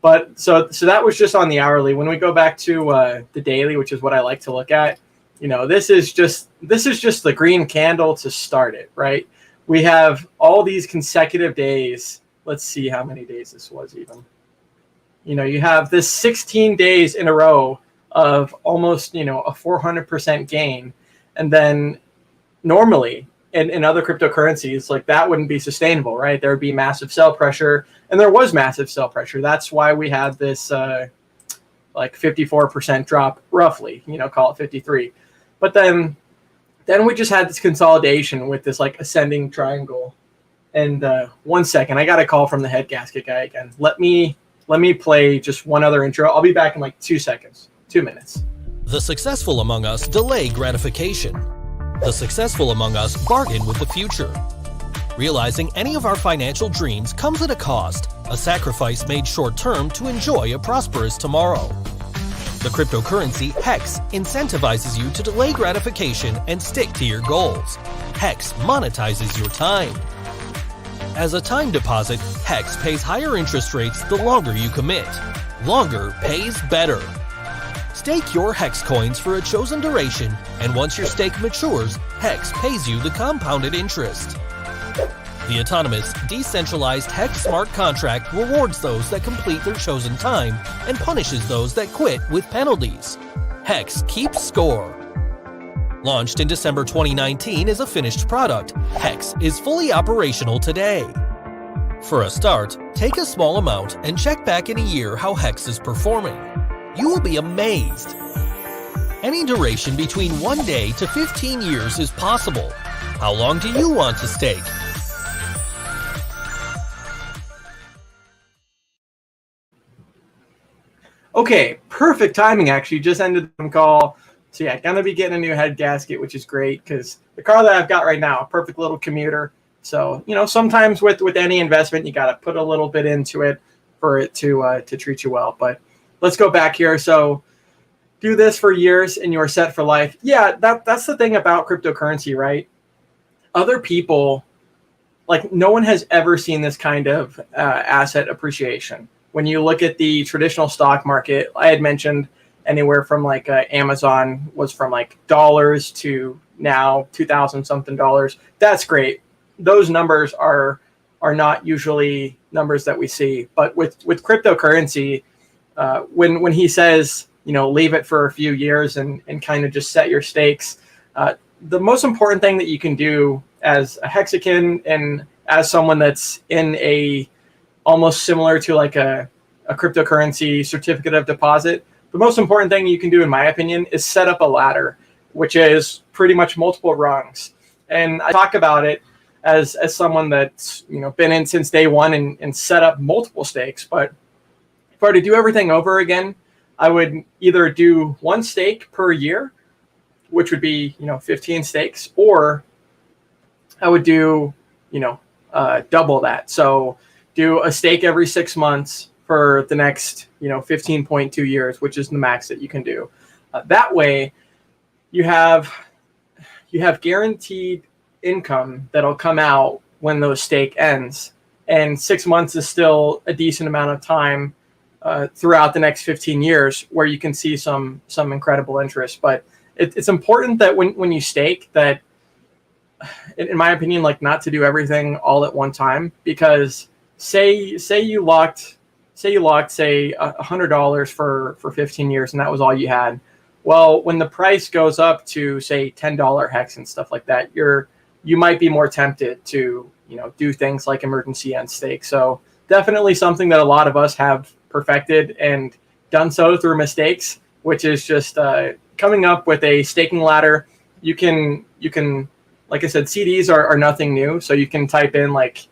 But so that was just on the hourly. When we go back to the daily, which is what I like to look at, this is just the green candle to start it, right? We have all these consecutive days. Let's see how many days this was even. You have this 16 days in a row of almost, a 400% gain. And then normally in other cryptocurrencies, like that wouldn't be sustainable, right? There would be massive sell pressure, and there was massive sell pressure. That's why we had this like 54% drop, roughly, call it 53. But then we just had this consolidation with this like ascending triangle. And 1 second, I got a call from the head gasket guy again. Let me play just one other intro. I'll be back in like 2 seconds, 2 minutes. The successful among us delay gratification. The successful among us bargain with the future. Realizing any of our financial dreams comes at a cost, a sacrifice made short-term to enjoy a prosperous tomorrow. The cryptocurrency Hex incentivizes you to delay gratification and stick to your goals. Hex monetizes your time. As a time deposit, Hex pays higher interest rates the longer you commit. Longer pays better. Stake your Hex coins for a chosen duration, and once your stake matures, Hex pays you the compounded interest. The autonomous, decentralized Hex smart contract rewards those that complete their chosen time and punishes those that quit with penalties. Hex keeps score. Launched in December 2019 as a finished product, Hex is fully operational today. For a start, take a small amount and check back in a year how Hex is performing. You will be amazed. Any duration between 1 day to 15 years is possible. How long do you want to stake? Okay, perfect timing actually. Just ended the call. So yeah, gonna be getting a new head gasket, which is great because the car that I've got right now, a perfect little commuter. So, sometimes with any investment, you gotta put a little bit into it for it to treat you well. But let's go back here. So do this for years and you're set for life. Yeah, that's the thing about cryptocurrency, right? Other people, like no one has ever seen this kind of asset appreciation. When you look at the traditional stock market, I had mentioned anywhere from like Amazon was from like dollars to now 2,000 something dollars. That's great. Those numbers are not usually numbers that we see. But with cryptocurrency, when he says, leave it for a few years and kind of just set your stakes, the most important thing that you can do as a Hexican and as someone that's in a almost similar to like a cryptocurrency certificate of deposit, the most important thing you can do, in my opinion, is set up a ladder, which is pretty much multiple rungs. And I talk about it as someone that's been in since day one and set up multiple stakes. But if I were to do everything over again, I would either do one stake per year, which would be 15 stakes, or I would do double that. So do a stake every 6 months for the next 15.2 years, which is the max that you can do. That way, you have guaranteed income that'll come out when those stake ends, and 6 months is still a decent amount of time throughout the next 15 years where you can see some incredible interest. But it's important that when you stake, that in my opinion, like not to do everything all at one time, because say you locked $100 for 15 years and that was all you had. Well, when the price goes up to say $10 hex and stuff like that, you might be more tempted to, do things like emergency end stake. So definitely something that a lot of us have perfected and done so through mistakes, which is just coming up with a staking ladder. You can, like I said, CDs are nothing new. So you can type in like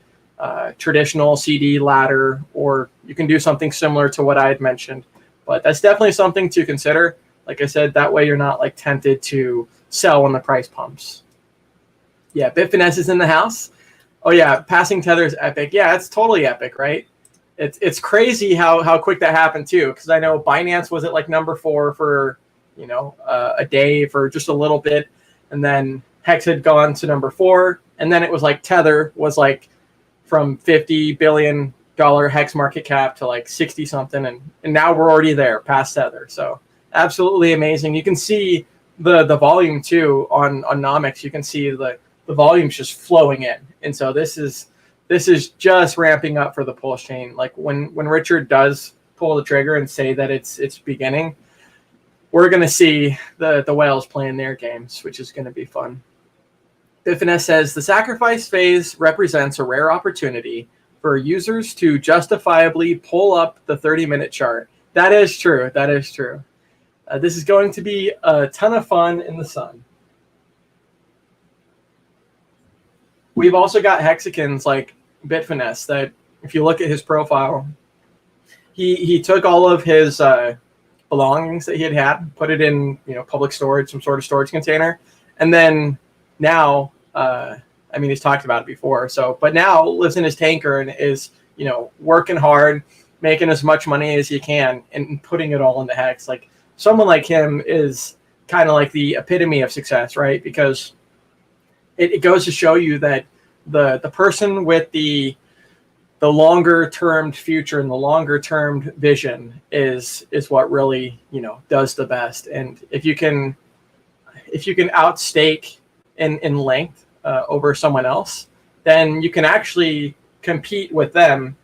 traditional CD ladder, or you can do something similar to what I had mentioned. But that's definitely something to consider. Like I said, that way you're not like tempted to sell when the price pumps. Yeah, Bitfinesse is in the house. Oh yeah, passing tether is epic. Yeah, it's totally epic, right? It's crazy how quick that happened too. Because I know Binance was at like number 4 for a day for just a little bit, and then Hex had gone to number 4, and then it was like Tether was like from $50 billion Hex market cap to like 60 something, and now we're already there past Tether. So absolutely amazing. You can see the volume too on Nomics. You can see the volume's just flowing in, and so this is just ramping up for the Pulsechain. Like when Richard does pull the trigger and say that it's beginning, we're gonna see the whales playing their games, which is gonna be fun. Bitfinesse says the sacrifice phase represents a rare opportunity for users to justifiably pull up the 30-minute chart. That is true. That is true. This is going to be a ton of fun in the sun. We've also got Hexicans like Bitfinesse that, if you look at his profile, he took all of his belongings that he had, put it in public storage, some sort of storage container, and then now, he's talked about it before. So, but now lives in his tanker and is working hard, making as much money as he can, and putting it all into Hex. Like someone like him is kind of like the epitome of success, right? Because it goes to show you that the person with the longer term future and the longer term vision is what really does the best. And if you can outstake in length over someone else, then you can actually compete with them,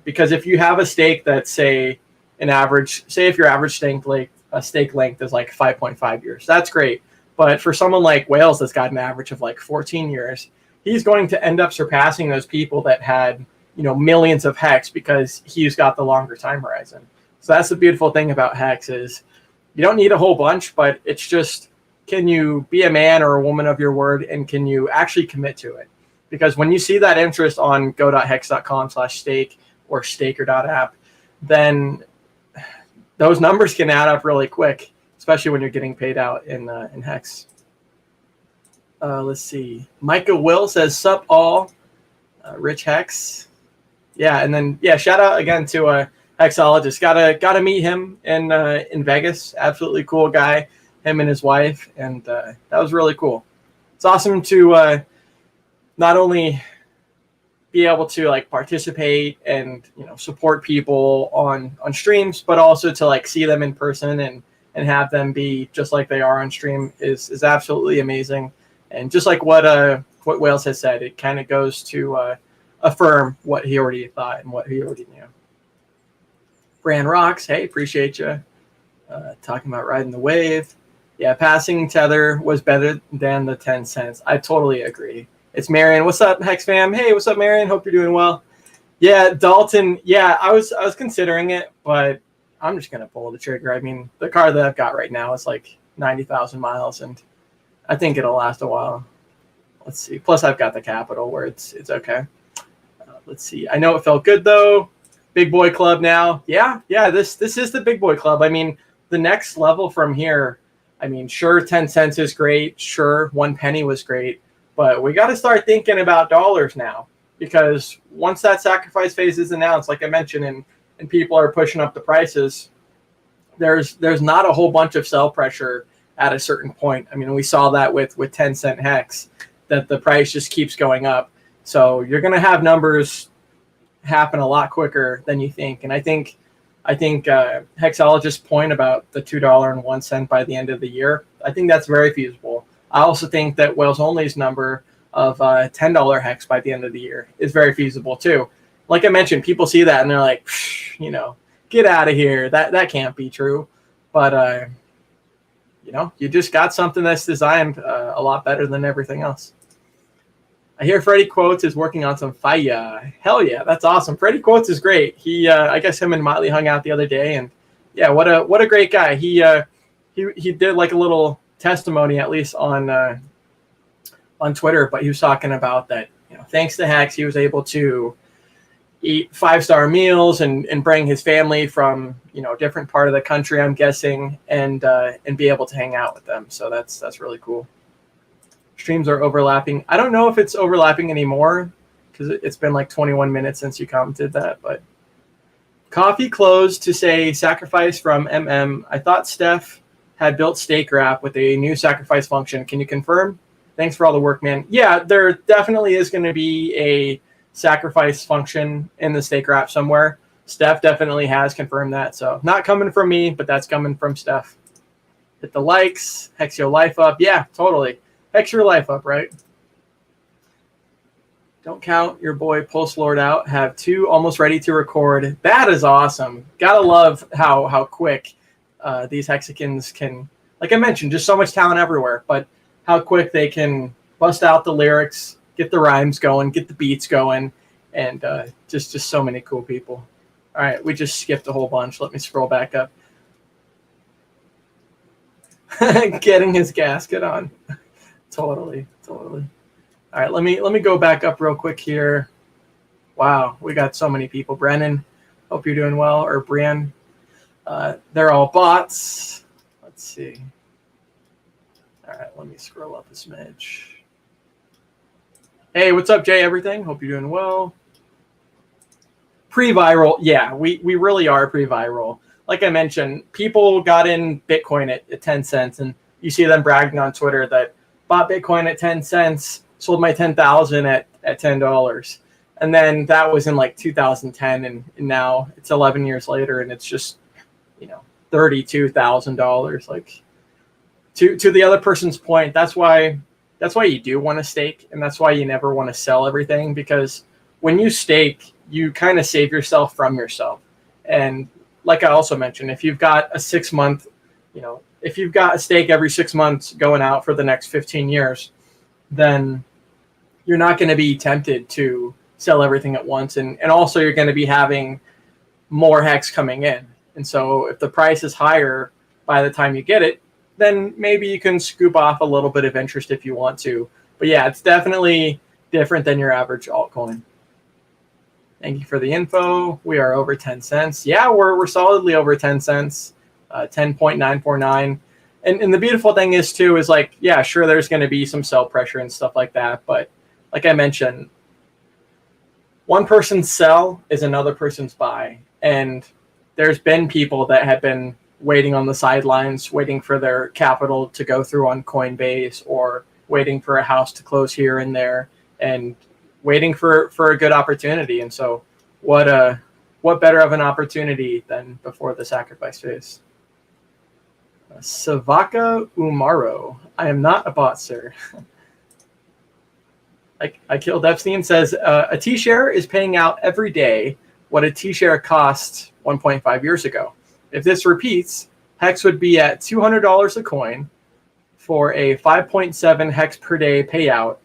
because if you have a stake that's if your average stake length is like 5.5 years, that's great. But for someone like Whales that's got an average of like 14 years, he's going to end up surpassing those people that had millions of Hex, because he's got the longer time horizon. So that's the beautiful thing about Hex, is you don't need a whole bunch, but it's just, can you be a man or a woman of your word, and can you actually commit to it? Because when you see that interest on go.hex.com/stake or Staker.app, then those numbers can add up really quick, especially when you're getting paid out in Hex. Let's see. Micah Will says, sup all, Rich Hex. Yeah, and then shout out again to a hexologist. Gotta meet him in Vegas. Absolutely cool guy, him and his wife, and that was really cool. It's awesome to not only be able to like participate and support people on streams, but also to like see them in person and have them be just like they are on stream is absolutely amazing. And just like what Wales has said, it kind of goes to affirm what he already thought and what he already knew. Brand Rocks, hey, appreciate you. Talking about riding the wave. Yeah, passing Tether was better than the 10 cents. I totally agree. It's Marion. What's up, Hex fam? Hey, what's up, Marion? Hope you're doing well. Yeah, Dalton. Yeah, I was considering it, but I'm just gonna pull the trigger. I mean, the car that I've got right now is like 90,000 miles, and I think it'll last a while. Let's see. Plus, I've got the capital where it's okay. Let's see. I know it felt good though. Big boy club now. Yeah. This is the big boy club. I mean, the next level from here. I mean, sure, 10 cents is great. Sure, 1 penny was great. But we got to start thinking about dollars now, because once that sacrifice phase is announced, like I mentioned, and people are pushing up the prices, there's not a whole bunch of sell pressure at a certain point. I mean, we saw that with 10 cent Hex, that the price just keeps going up. So you're going to have numbers happen a lot quicker than you think. And I think Hexologist's point about the $2.01 by the end of the year, I think that's very feasible. I also think that Whales Only's number of $10 Hex by the end of the year is very feasible too. Like I mentioned, people see that and they're like, get out of here. That can't be true. But you just got something that's designed a lot better than everything else. I hear Freddie Quotes is working on some fire. Hell yeah, that's awesome. Freddie Quotes is great. He, I guess him and Motley hung out the other day, and yeah, what a great guy. He did like a little testimony, at least on Twitter, but he was talking about that, thanks to Hex, he was able to eat 5-star meals and bring his family from, a different part of the country, I'm guessing, and be able to hang out with them. So that's really cool. Streams are overlapping. I don't know if it's overlapping anymore because it's been like 21 minutes since you commented that, but Coffee closed to say sacrifice from MM. I thought Steph had built Staker.app with a new sacrifice function. Can you confirm? Thanks for all the work, man. Yeah, there definitely is going to be a sacrifice function in the Staker.app somewhere. Steph definitely has confirmed that. So not coming from me, but that's coming from Steph. Hit the likes, hex your life up. Yeah, totally. Hex your life up, right? Don't count your boy Pulse Lord out. Have 2 almost ready to record. That is awesome. Gotta love how quick these Hexicans can, like I mentioned, just so much talent everywhere, but how quick they can bust out the lyrics, get the rhymes going, get the beats going, and just so many cool people. All right, we just skipped a whole bunch. Let me scroll back up. Getting his gasket on. Totally. All right, let me go back up real quick here. Wow, we got so many people. Brennan, hope you're doing well. Or Brian. They're all bots. Let's see. All right, let me scroll up a smidge. Hey, what's up, Jay? Everything? Hope you're doing well. Pre-viral. Yeah, we really are pre-viral. Like I mentioned, people got in Bitcoin at 10 cents, and you see them bragging on Twitter that bought Bitcoin at 10 cents, sold my 10,000 at $10. And then that was in like 2010, and now it's 11 years later, and it's just, $32,000. Like, to the other person's point, that's why you do want to stake, and that's why you never want to sell everything, because when you stake, you kind of save yourself from yourself. And like I also mentioned, if you've got a 6-month, if you've got a stake every 6 months going out for the next 15 years, then you're not going to be tempted to sell everything at once. And also you're going to be having more hex coming in. And so if the price is higher by the time you get it, then maybe you can scoop off a little bit of interest if you want to. But yeah, it's definitely different than your average altcoin. Thank you for the info. We are over 10 cents. Yeah, we're solidly over 10 cents. 10.949. And the beautiful thing is too is like, yeah, sure, there's going to be some sell pressure and stuff like that, but like I mentioned, one person's sell is another person's buy, and there's been people that have been waiting on the sidelines, waiting for their capital to go through on Coinbase, or waiting for a house to close here and there, and waiting for a good opportunity. And so what better of an opportunity than before the sacrifice phase? Savaka Umaro. I am not a bot, sir. I killed Epstein says a T-share is paying out every day what a T-share cost 1.5 years ago. If this repeats, Hex would be at $200 a coin for a 5.7 Hex per day payout,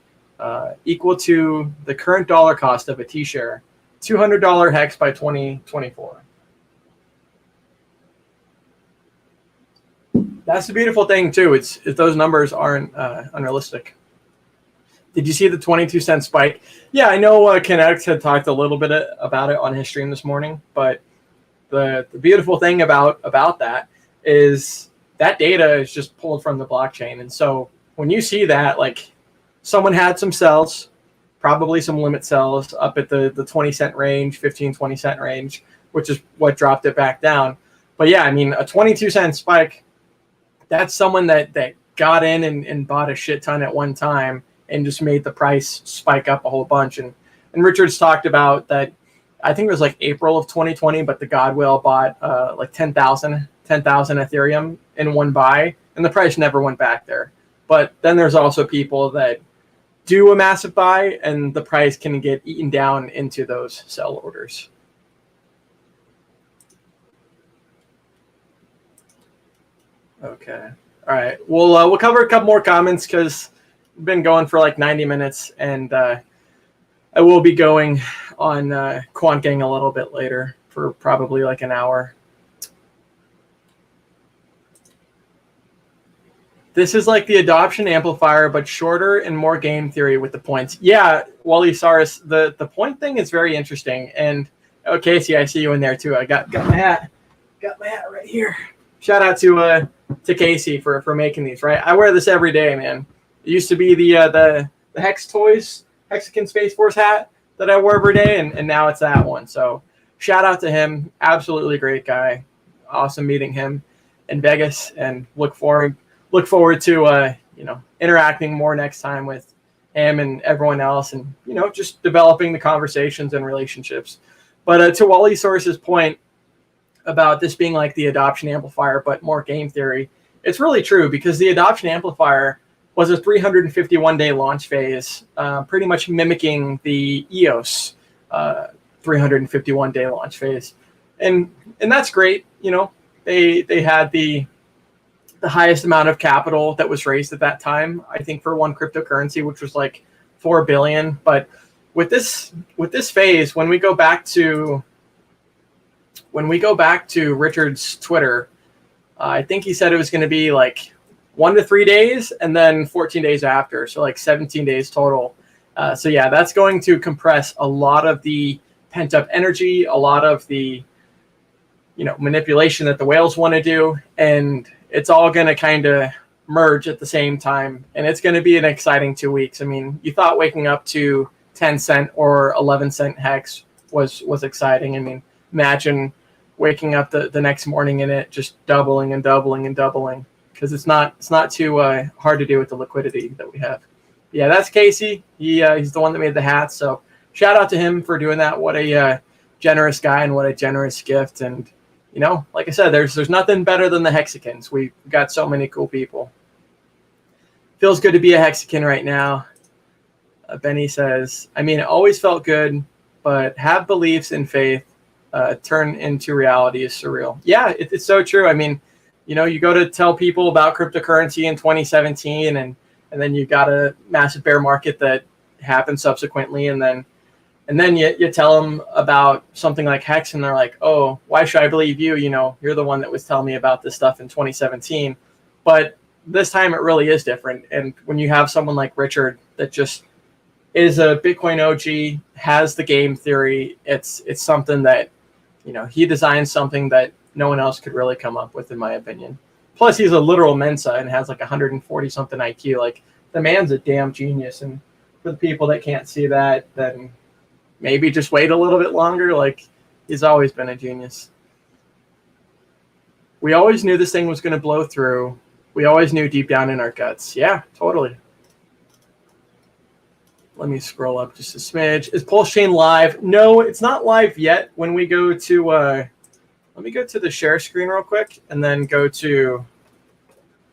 equal to the current dollar cost of a T-share, $200 Hex by 2024. That's the beautiful thing too. It's those numbers aren't unrealistic. Did you see the 22-cent spike? Yeah, I know Kinetics had talked a little bit about it on his stream this morning, but the beautiful thing about that is that data is just pulled from the blockchain. And so when you see that, like, someone had some sells, probably some limit sells up at the 20-cent range, 15, 20-cent range, which is what dropped it back down. But yeah, I mean, a 22-cent spike, that's someone that got in and bought a shit ton at one time and just made the price spike up a whole bunch. And Richard's talked about that, I think it was like April of 2020, but the Godwell bought like 10,000 Ethereum in one buy, and the price never went back there. But then there's also people that do a massive buy, and the price can get eaten down into those sell orders. Okay. All right. We'll cover a couple more comments because we've been going for like 90 minutes, and I will be going on Quant Gang a little bit later for probably like an hour. This is like the adoption amplifier, but shorter and more game theory with the points. Yeah, Wally Saris, the point thing is very interesting. And oh, Casey, I see you in there too. I got my hat. Got my hat right here. Shout out to Casey for making these. Right, I wear this every day, man. It used to be the Hex Toys Hexican Space Force hat that I wore every day, and now it's that one. So shout out to him. Absolutely great guy. Awesome meeting him in Vegas, and look forward to interacting more next time with him and everyone else, and just developing the conversations and relationships. But to Wally Source's point about this being like the adoption amplifier but more game theory, it's really true, because the adoption amplifier was a 351-day launch phase, pretty much mimicking the EOS 351-day launch phase, and that's great. They had the highest amount of capital that was raised at that time, I think, for one cryptocurrency, which was like $4 billion. But with this phase, when we go back to Richard's Twitter, I think he said it was going to be like 1 to 3 days and then 14 days after, so like 17 days total. So yeah, that's going to compress a lot of the pent up energy, a lot of the manipulation that the whales want to do, and it's all going to kind of merge at the same time, and it's going to be an exciting 2 weeks. I mean, you thought waking up to 10 cent or 11 cent hex was exciting. I mean, imagine waking up the next morning and it just doubling and doubling and doubling, because it's not too hard to do with the liquidity that we have. Yeah, that's Casey. He's the one that made the hats, so shout out to him for doing that. What a generous guy, and what a generous gift. And like I said, there's nothing better than the Hexicans. We've got so many cool people. Feels good to be a Hexican right now. Benny says, I mean, it always felt good, but have beliefs and faith turn into reality is surreal. Yeah, it's so true. I mean, you go to tell people about cryptocurrency in 2017, and then you got a massive bear market that happened subsequently, and then you tell them about something like Hex, and they're like, oh, why should I believe you? You're the one that was telling me about this stuff in 2017. But this time it really is different. And when you have someone like Richard that just is a Bitcoin OG, has the game theory, it's something that, he designed something that no one else could really come up with, in my opinion. Plus, he's a literal Mensa and has like 140 something IQ. Like, the man's a damn genius. And for the people that can't see that, then maybe just wait a little bit longer. Like, he's always been a genius. We always knew this thing was going to blow through. We always knew deep down in our guts. Yeah, totally. Let me scroll up just a smidge. Is Pulsechain live? No, it's not live yet. When we go to, let me go to the share screen real quick and then go to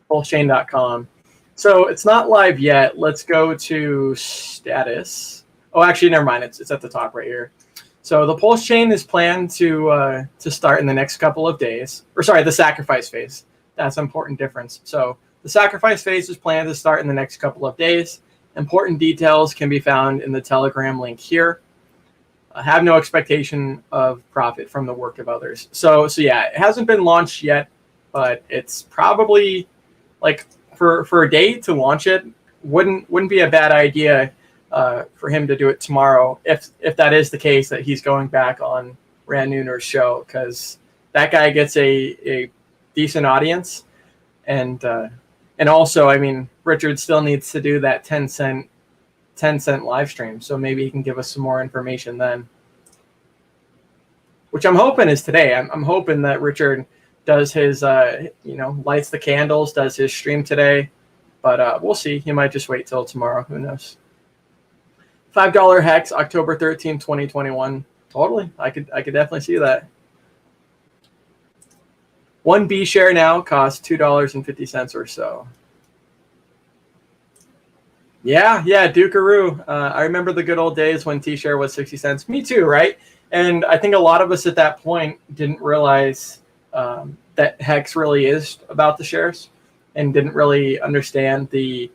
Pulsechain.com. So it's not live yet. Let's go to status. Oh, actually, never mind. It's at the top right here. So the Pulsechain is planned to start in the next couple of days. Or sorry, the sacrifice phase. That's an important difference. So the sacrifice phase is planned to start in the next couple of days. Important details can be found in the Telegram link here. Have no expectation of profit from the work of others. So yeah, it hasn't been launched yet, but it's probably like for a day to launch it wouldn't be a bad idea for him to do it tomorrow, if that is the case, that he's going back on Rand Nooner's show, because that guy gets a decent audience, and also, I mean, Richard still needs to do that 10 cent live stream, so maybe he can give us some more information then, which I'm hoping is today. I'm hoping that Richard does his lights the candles, does his stream today, but we'll see. He might just wait till tomorrow. Who knows? $5 Hex, October 13, 2021. Totally. I could definitely see that. One B share now costs $2.50 or so. Yeah, Dukaroo. I remember the good old days when T-share was 60 cents. Me too, right? And I think a lot of us at that point didn't realize that Hex really is about the shares. and didn't really understand the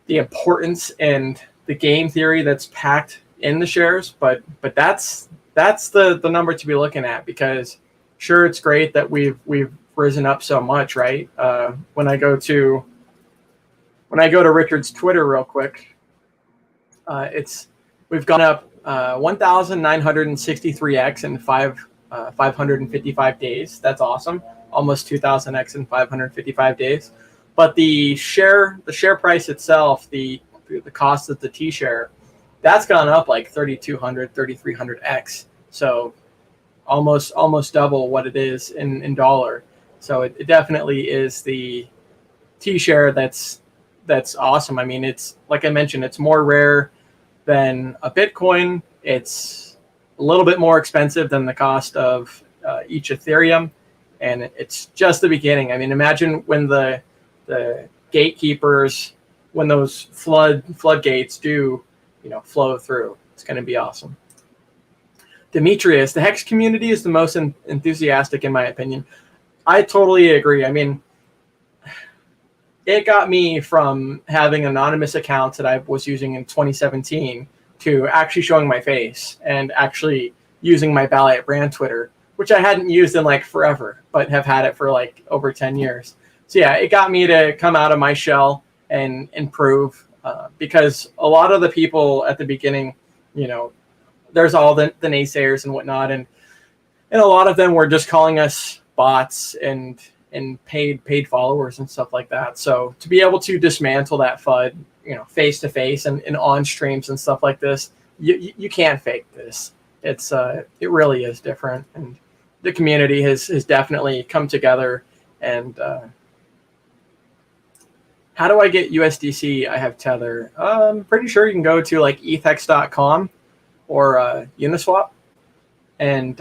importance and the game theory that's packed in the shares. But that's the number to be looking at, because sure, it's great that we've risen up so much, right? When I go to Richard's Twitter real quick, we've gone up 1,963x in 555 days. That's awesome. Almost 2,000x in 555 days. But the share price itself, the cost of the T share, that's gone up like 3,200, 3,300x. So almost double what it is in dollar. So it definitely is the T share that's awesome. I mean, it's like I mentioned, it's more rare than a Bitcoin. It's a little bit more expensive than the cost of each Ethereum, and it's just the beginning. I mean, imagine when the gatekeepers, when those floodgates do, flow through. It's going to be awesome. Demetrius, the Hex community is the most enthusiastic in my opinion. I totally agree. I mean, it got me from having anonymous accounts that I was using in 2017 to actually showing my face and actually using my Ballet brand Twitter, which I hadn't used in like forever, but have had it for like over 10 years. So yeah, it got me to come out of my shell and improve, because a lot of the people at the beginning, there's all the naysayers and whatnot, and a lot of them were just calling us bots and paid followers and stuff like that. So to be able to dismantle that FUD, face to face and on streams and stuff like this, you can't fake this. It really is different, and the community has definitely come together. And how do I get USDC? I have Tether. I'm pretty sure you can go to like Hex.com or Uniswap and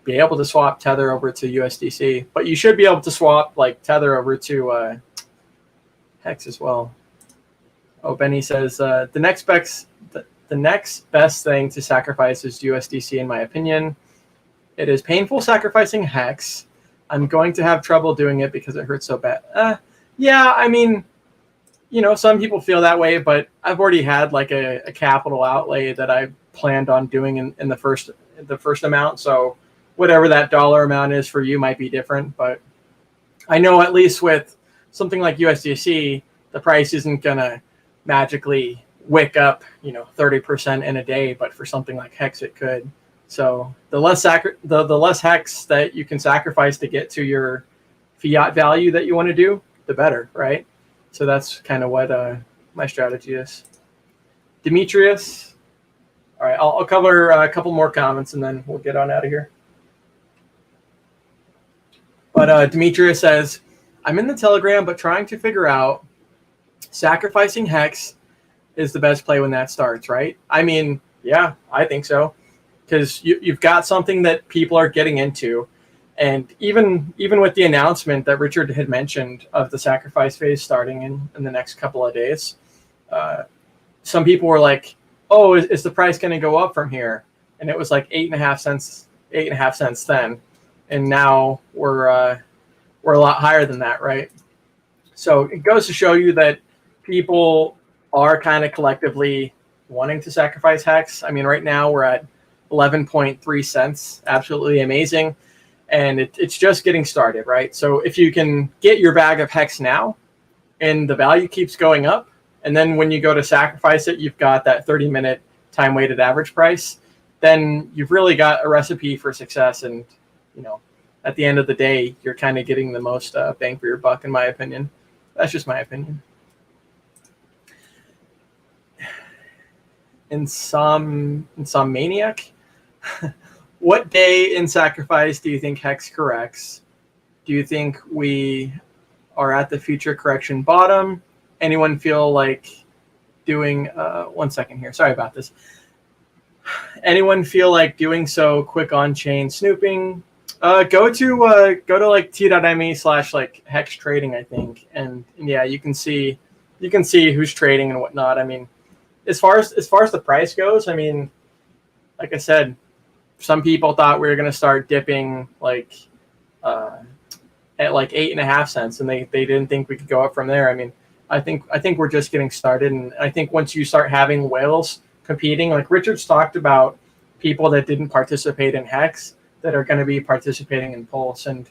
be able to swap Tether over to USDC. But you should be able to swap like Tether over to Hex as well. Oh, Benny says the next best thing to sacrifice is USDC, in my opinion. It is painful sacrificing Hex. I'm going to have trouble doing it because it hurts so bad. Yeah, I mean, some people feel that way, but I've already had like a capital outlay that I planned on doing in the first amount. So whatever that dollar amount is for you might be different, but I know at least with something like USDC, the price isn't gonna magically wick up, 30% in a day, but for something like Hex, it could. So the less Hex that you can sacrifice to get to your fiat value that you want to do, the better, right? So that's kind of what my strategy is. Demetrius, all right, I'll cover a couple more comments and then we'll get on out of here. But Demetrius says, I'm in the Telegram, but trying to figure out sacrificing Hex is the best play when that starts, right? I mean, yeah, I think so. Because you've got something that people are getting into. And even with the announcement that Richard had mentioned of the sacrifice phase starting in the next couple of days, some people were like, oh, is the price going to go up from here? And it was like 8.5 cents then. And now we're a lot higher than that, right? So it goes to show you that people are kind of collectively wanting to sacrifice Hex. I mean, right now we're at 11.3 cents. Absolutely amazing. And it's just getting started, right? So if you can get your bag of Hex now and the value keeps going up, and then when you go to sacrifice it, you've got that 30-minute time-weighted average price, then you've really got a recipe for success. And, at the end of the day, you're kind of getting the most bang for your buck, in my opinion. That's just my opinion. Insomniac, what day in sacrifice do you think Hex corrects? Do you think we are at the future correction bottom? Anyone feel like doing 1 second here? Sorry about this. Anyone feel like doing so quick on chain snooping? Go to like t.me/like Hex trading, I think, and yeah, you can see who's trading and whatnot. I mean, as far as the price goes, I mean, like I said, some people thought we were going to start dipping like at like 8.5 cents, and they didn't think we could go up from there. I mean, I think we're just getting started, and I think once you start having whales competing, like Richard's talked about, people that didn't participate in Hex that are going to be participating in Pulse, and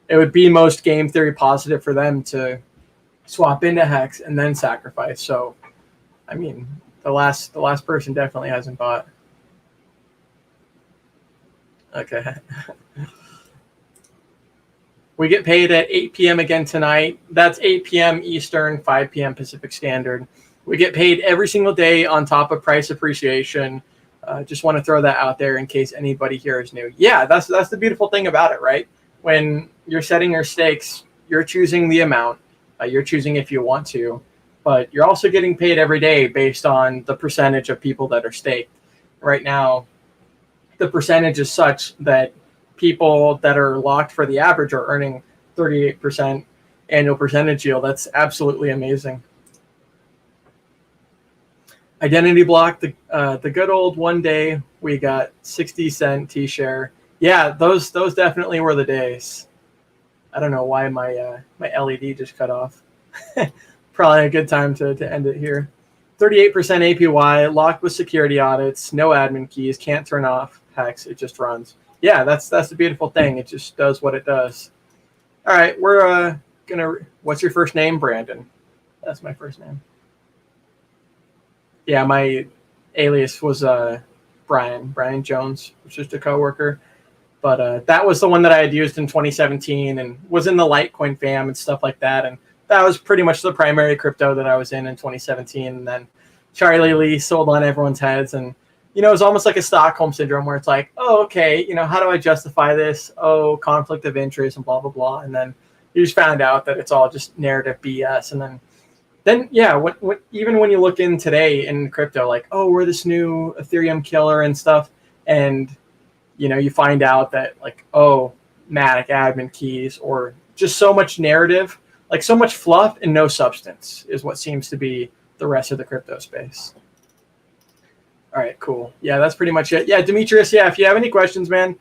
it would be most game theory positive for them to swap into Hex and then sacrifice. So, I mean, the last person definitely hasn't bought. Okay. We get paid at 8 p.m. again tonight. That's 8 p.m. Eastern, 5 p.m. Pacific Standard. We get paid every single day on top of price appreciation. Just want to throw that out there in case anybody here is new. Yeah, that's the beautiful thing about it, right? When you're setting your stakes, you're choosing the amount. You're choosing if you want to, but you're also getting paid every day based on the percentage of people that are staked. Right now, the percentage is such that people that are locked for the average are earning 38% annual percentage yield. That's absolutely amazing. Identity block, the good old one day we got 60-cent T-share. Yeah, those definitely were the days. I don't know why my LED just cut off. Probably a good time to end it here. 38% APY, locked with security audits, no admin keys, can't turn off Hex, it just runs. Yeah, that's the beautiful thing. It just does what it does. All right, we're what's your first name? Brandon. That's my first name. Yeah, my alias was Brian Jones, which is just a coworker. But that was the one that I had used in 2017 and was in the Litecoin fam and stuff like that. And that was pretty much the primary crypto that I was in 2017. And then Charlie Lee sold on everyone's heads. And, it was almost like a Stockholm syndrome where it's like, oh, okay, how do I justify this? Oh, conflict of interest and blah, blah, blah. And then you just found out that it's all just narrative BS. And then yeah, even when you look in today in crypto, like, oh, we're this new Ethereum killer and stuff. And, you find out that like, oh, Matic admin keys, or just so much narrative, like so much fluff and no substance is what seems to be the rest of the crypto space. All right, cool. Yeah, that's pretty much it. Yeah, Demetrius, yeah, if you have any questions, man,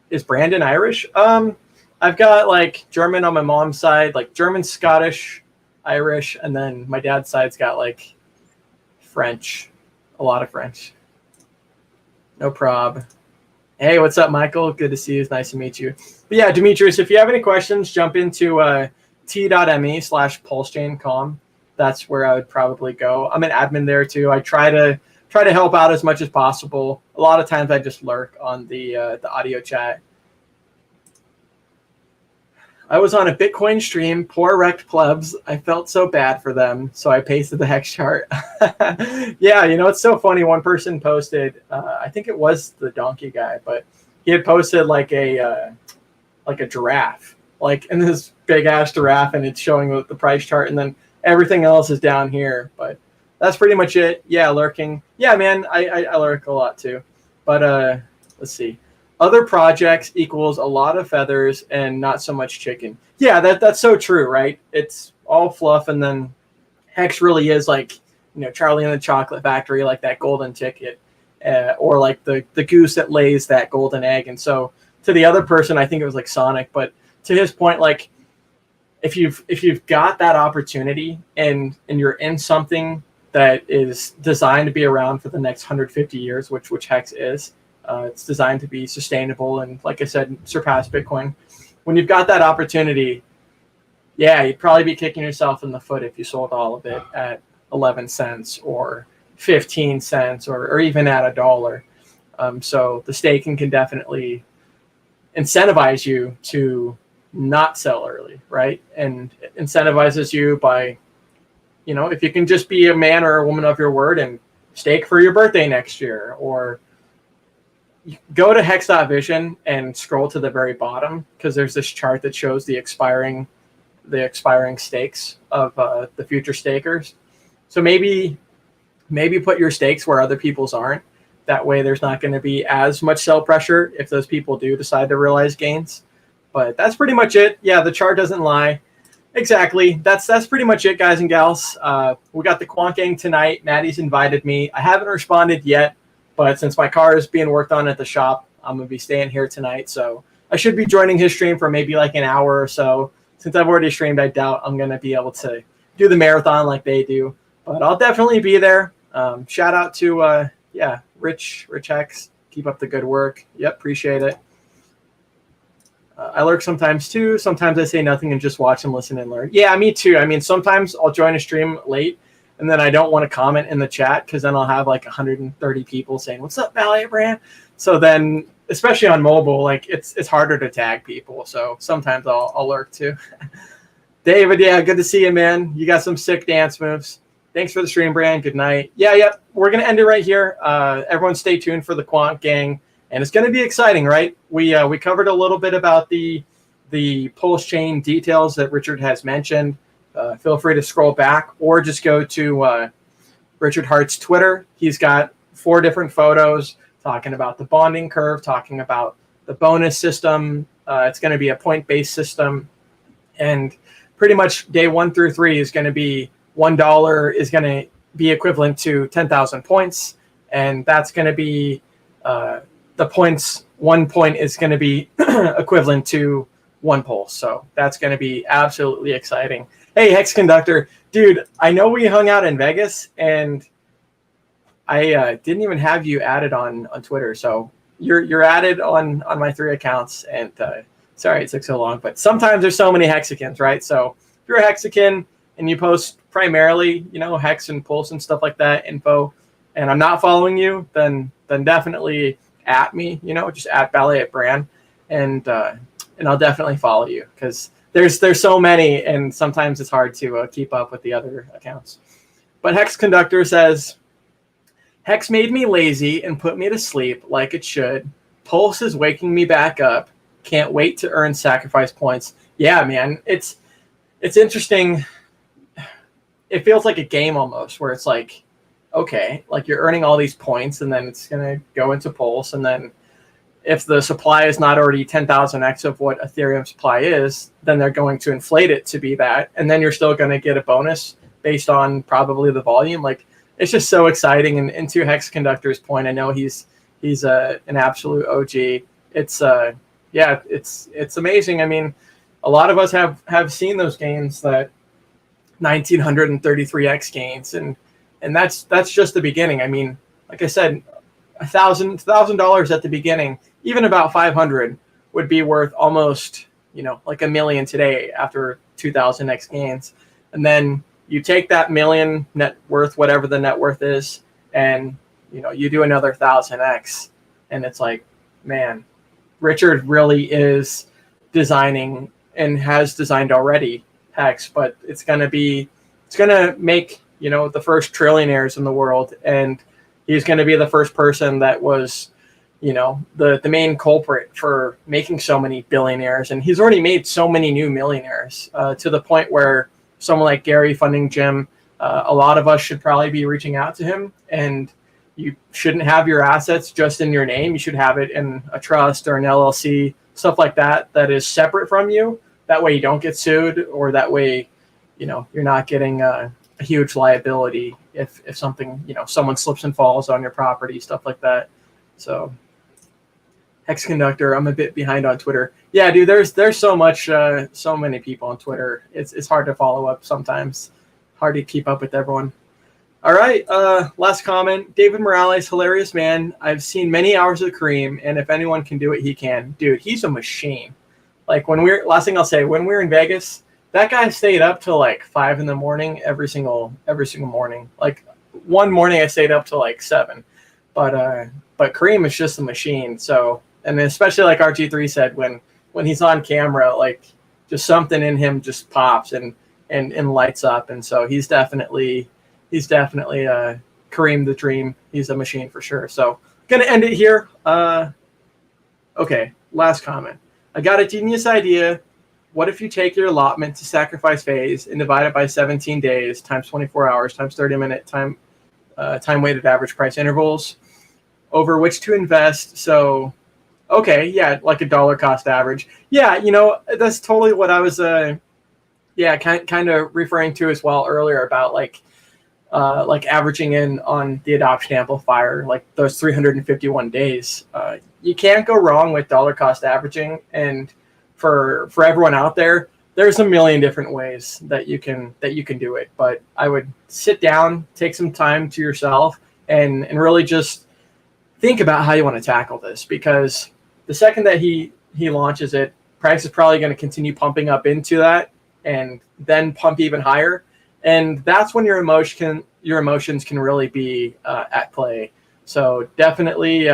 is Brandon Irish? I've got like German on my mom's side, like German, Scottish, Irish, and then my dad's side's got like French, a lot of French. No prob. Hey, what's up, Michael? Good to see you. It's nice to meet you. But yeah, Demetrius, if you have any questions, jump into t.me/pulsechain.com. That's where I would probably go. I'm an admin there too. I try to help out as much as possible. A lot of times I just lurk on the audio chat. I was on a Bitcoin stream, poor wrecked plebs. I felt so bad for them, so I pasted the hex chart. Yeah, it's so funny. One person posted, I think it was the donkey guy, but he had posted like a giraffe, like in this big ass giraffe, and it's showing the price chart, and then everything else is down here. But that's pretty much it. Yeah, lurking. Yeah, man, I lurk a lot too. But let's see. Other projects equals a lot of feathers and not so much chicken. Yeah, that's so true, right? It's all fluff, and then Hex really is like, Charlie and the Chocolate Factory, like that golden ticket, or like the goose that lays that golden egg. And so to the other person, I think it was like Sonic, but to his point, like if you've got that opportunity and you're in something that is designed to be around for the next 150 years, which Hex is. It's designed to be sustainable and, like I said, surpass Bitcoin. When you've got that opportunity, yeah, you'd probably be kicking yourself in the foot if you sold all of it at 11 cents or 15 cents or even at $1. So the staking can definitely incentivize you to not sell early, right? And it incentivizes you by, if you can just be a man or a woman of your word and stake for your birthday next year, or go to Hex.vision and scroll to the very bottom, because there's this chart that shows the expiring stakes of the future stakers. So maybe put your stakes where other people's aren't. That way there's not going to be as much sell pressure if those people do decide to realize gains. But that's pretty much it. Yeah, the chart doesn't lie. Exactly. That's pretty much it, guys and gals. We got the Quant Gang tonight. Maddie's invited me. I haven't responded yet. But since my car is being worked on at the shop, I'm going to be staying here tonight. So I should be joining his stream for maybe like an hour or so. Since I've already streamed, I doubt I'm going to be able to do the marathon like they do. But I'll definitely be there. Shout out to, Rich Hex. Keep up the good work. Yep, appreciate it. I lurk sometimes too. Sometimes I say nothing and just watch and listen and learn. Yeah, me too. I mean, sometimes I'll join a stream late and then I don't want to comment in the chat because then I'll have like 130 people saying, "What's up, Valiant Brand?" So then, especially on mobile, like it's harder to tag people. So sometimes I'll lurk too. David, yeah, good to see you, man. You got some sick dance moves. Thanks for the stream, Brand. Good night. Yeah. We're going to end it right here. Everyone stay tuned for the Quant Gang. And it's going to be exciting, right? We covered a little bit about the Pulsechain details that Richard has mentioned. Feel free to scroll back or just go to Richard Hart's Twitter. He's got 4 different photos talking about the bonding curve, talking about the bonus system. It's going to be a point-based system. And pretty much day 1 through 3 is going to be $1 is going to be equivalent to 10,000 points. And that's going to be the points, 1 point is going to be equivalent to 1 pulse. So that's going to be absolutely exciting. Hey, Hex Conductor, dude, I know we hung out in Vegas and I didn't even have you added on Twitter. So you're added on my 3 accounts. And sorry it took so long, but sometimes there's so many Hexicans, right? So if you're a Hexican and you post primarily, Hex and Pulse and stuff like that info, and I'm not following you, then definitely at me, just at Ballet Brand, and I'll definitely follow you because there's so many, and sometimes it's hard to keep up with the other accounts. But Hex Conductor says, Hex made me lazy and put me to sleep like it should. Pulse is waking me back up. Can't wait to earn sacrifice points. Yeah, man, it's interesting. It feels like a game almost, where it's like, okay, like you're earning all these points and then it's going to go into Pulse. And then if the supply is not already 10,000x of what Ethereum supply is, then they're going to inflate it to be that. And then you're still going to get a bonus based on probably the volume. Like, it's just so exciting. And to Hex Conductor's point, I know he's an absolute OG. It's amazing. I mean, a lot of us have seen those gains, that 1933x gains, and that's just the beginning. I mean, like I said, $1,000 at the beginning, even about 500 would be worth almost, like $1 million today after 2,000x gains. And then you take that million net worth, whatever the net worth is, and you do another 1,000x, and it's like, man, Richard really is designing and has designed already Hex, but it's going to make, the first trillionaires in the world. And he's going to be the first person that was, the main culprit for making so many billionaires. And he's already made so many new millionaires to the point where someone like Gary funding Jim, a lot of us should probably be reaching out to him. And you shouldn't have your assets just in your name. You should have it in a trust or an LLC, stuff like that is separate from you. That way you don't get sued, or that way, you're not getting a huge liability if something, someone slips and falls on your property, stuff like that. So Hex Conductor, I'm a bit behind on Twitter. Yeah, dude, there's so much, so many people on Twitter. It's hard to follow up sometimes. Hard to keep up with everyone. All right, last comment. David Morales, hilarious man. I've seen many hours of Kareem, and if anyone can do it, he can. Dude, he's a machine. Like last thing I'll say, when we were in Vegas, that guy stayed up till like 5 a.m. every single morning. Like one morning I stayed up till like 7. But Kareem is just a machine. So, and especially like RG3 said, when he's on camera, like just something in him just pops and lights up. And so he's definitely Kareem the Dream. He's a machine for sure. So gonna end it here. Okay, last comment. I got a genius idea. What if you take your allotment to sacrifice phase and divide it by 17 days times 24 hours times 30-minute time weighted average price intervals over which to invest? So, okay, yeah, like a dollar cost average. Yeah, that's totally what I was kind of referring to as well earlier about like like averaging in on the adoption amplifier, like those 351 days. You can't go wrong with dollar cost averaging. And for everyone out there, there's a million different ways that you can do it. But I would sit down, take some time to yourself, and really just think about how you want to tackle this, because the second that he launches it, price is probably going to continue pumping up into that and then pump even higher. And that's when your emotions can really be at play. So definitely,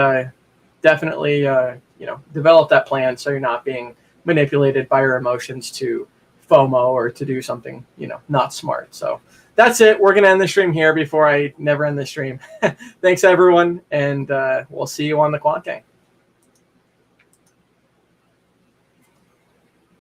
develop that plan so you're not being manipulated by your emotions to FOMO or to do something, not smart. So that's it. We're going to end the stream here before I never end the stream. Thanks, everyone. And we'll see you on the Quant Gang.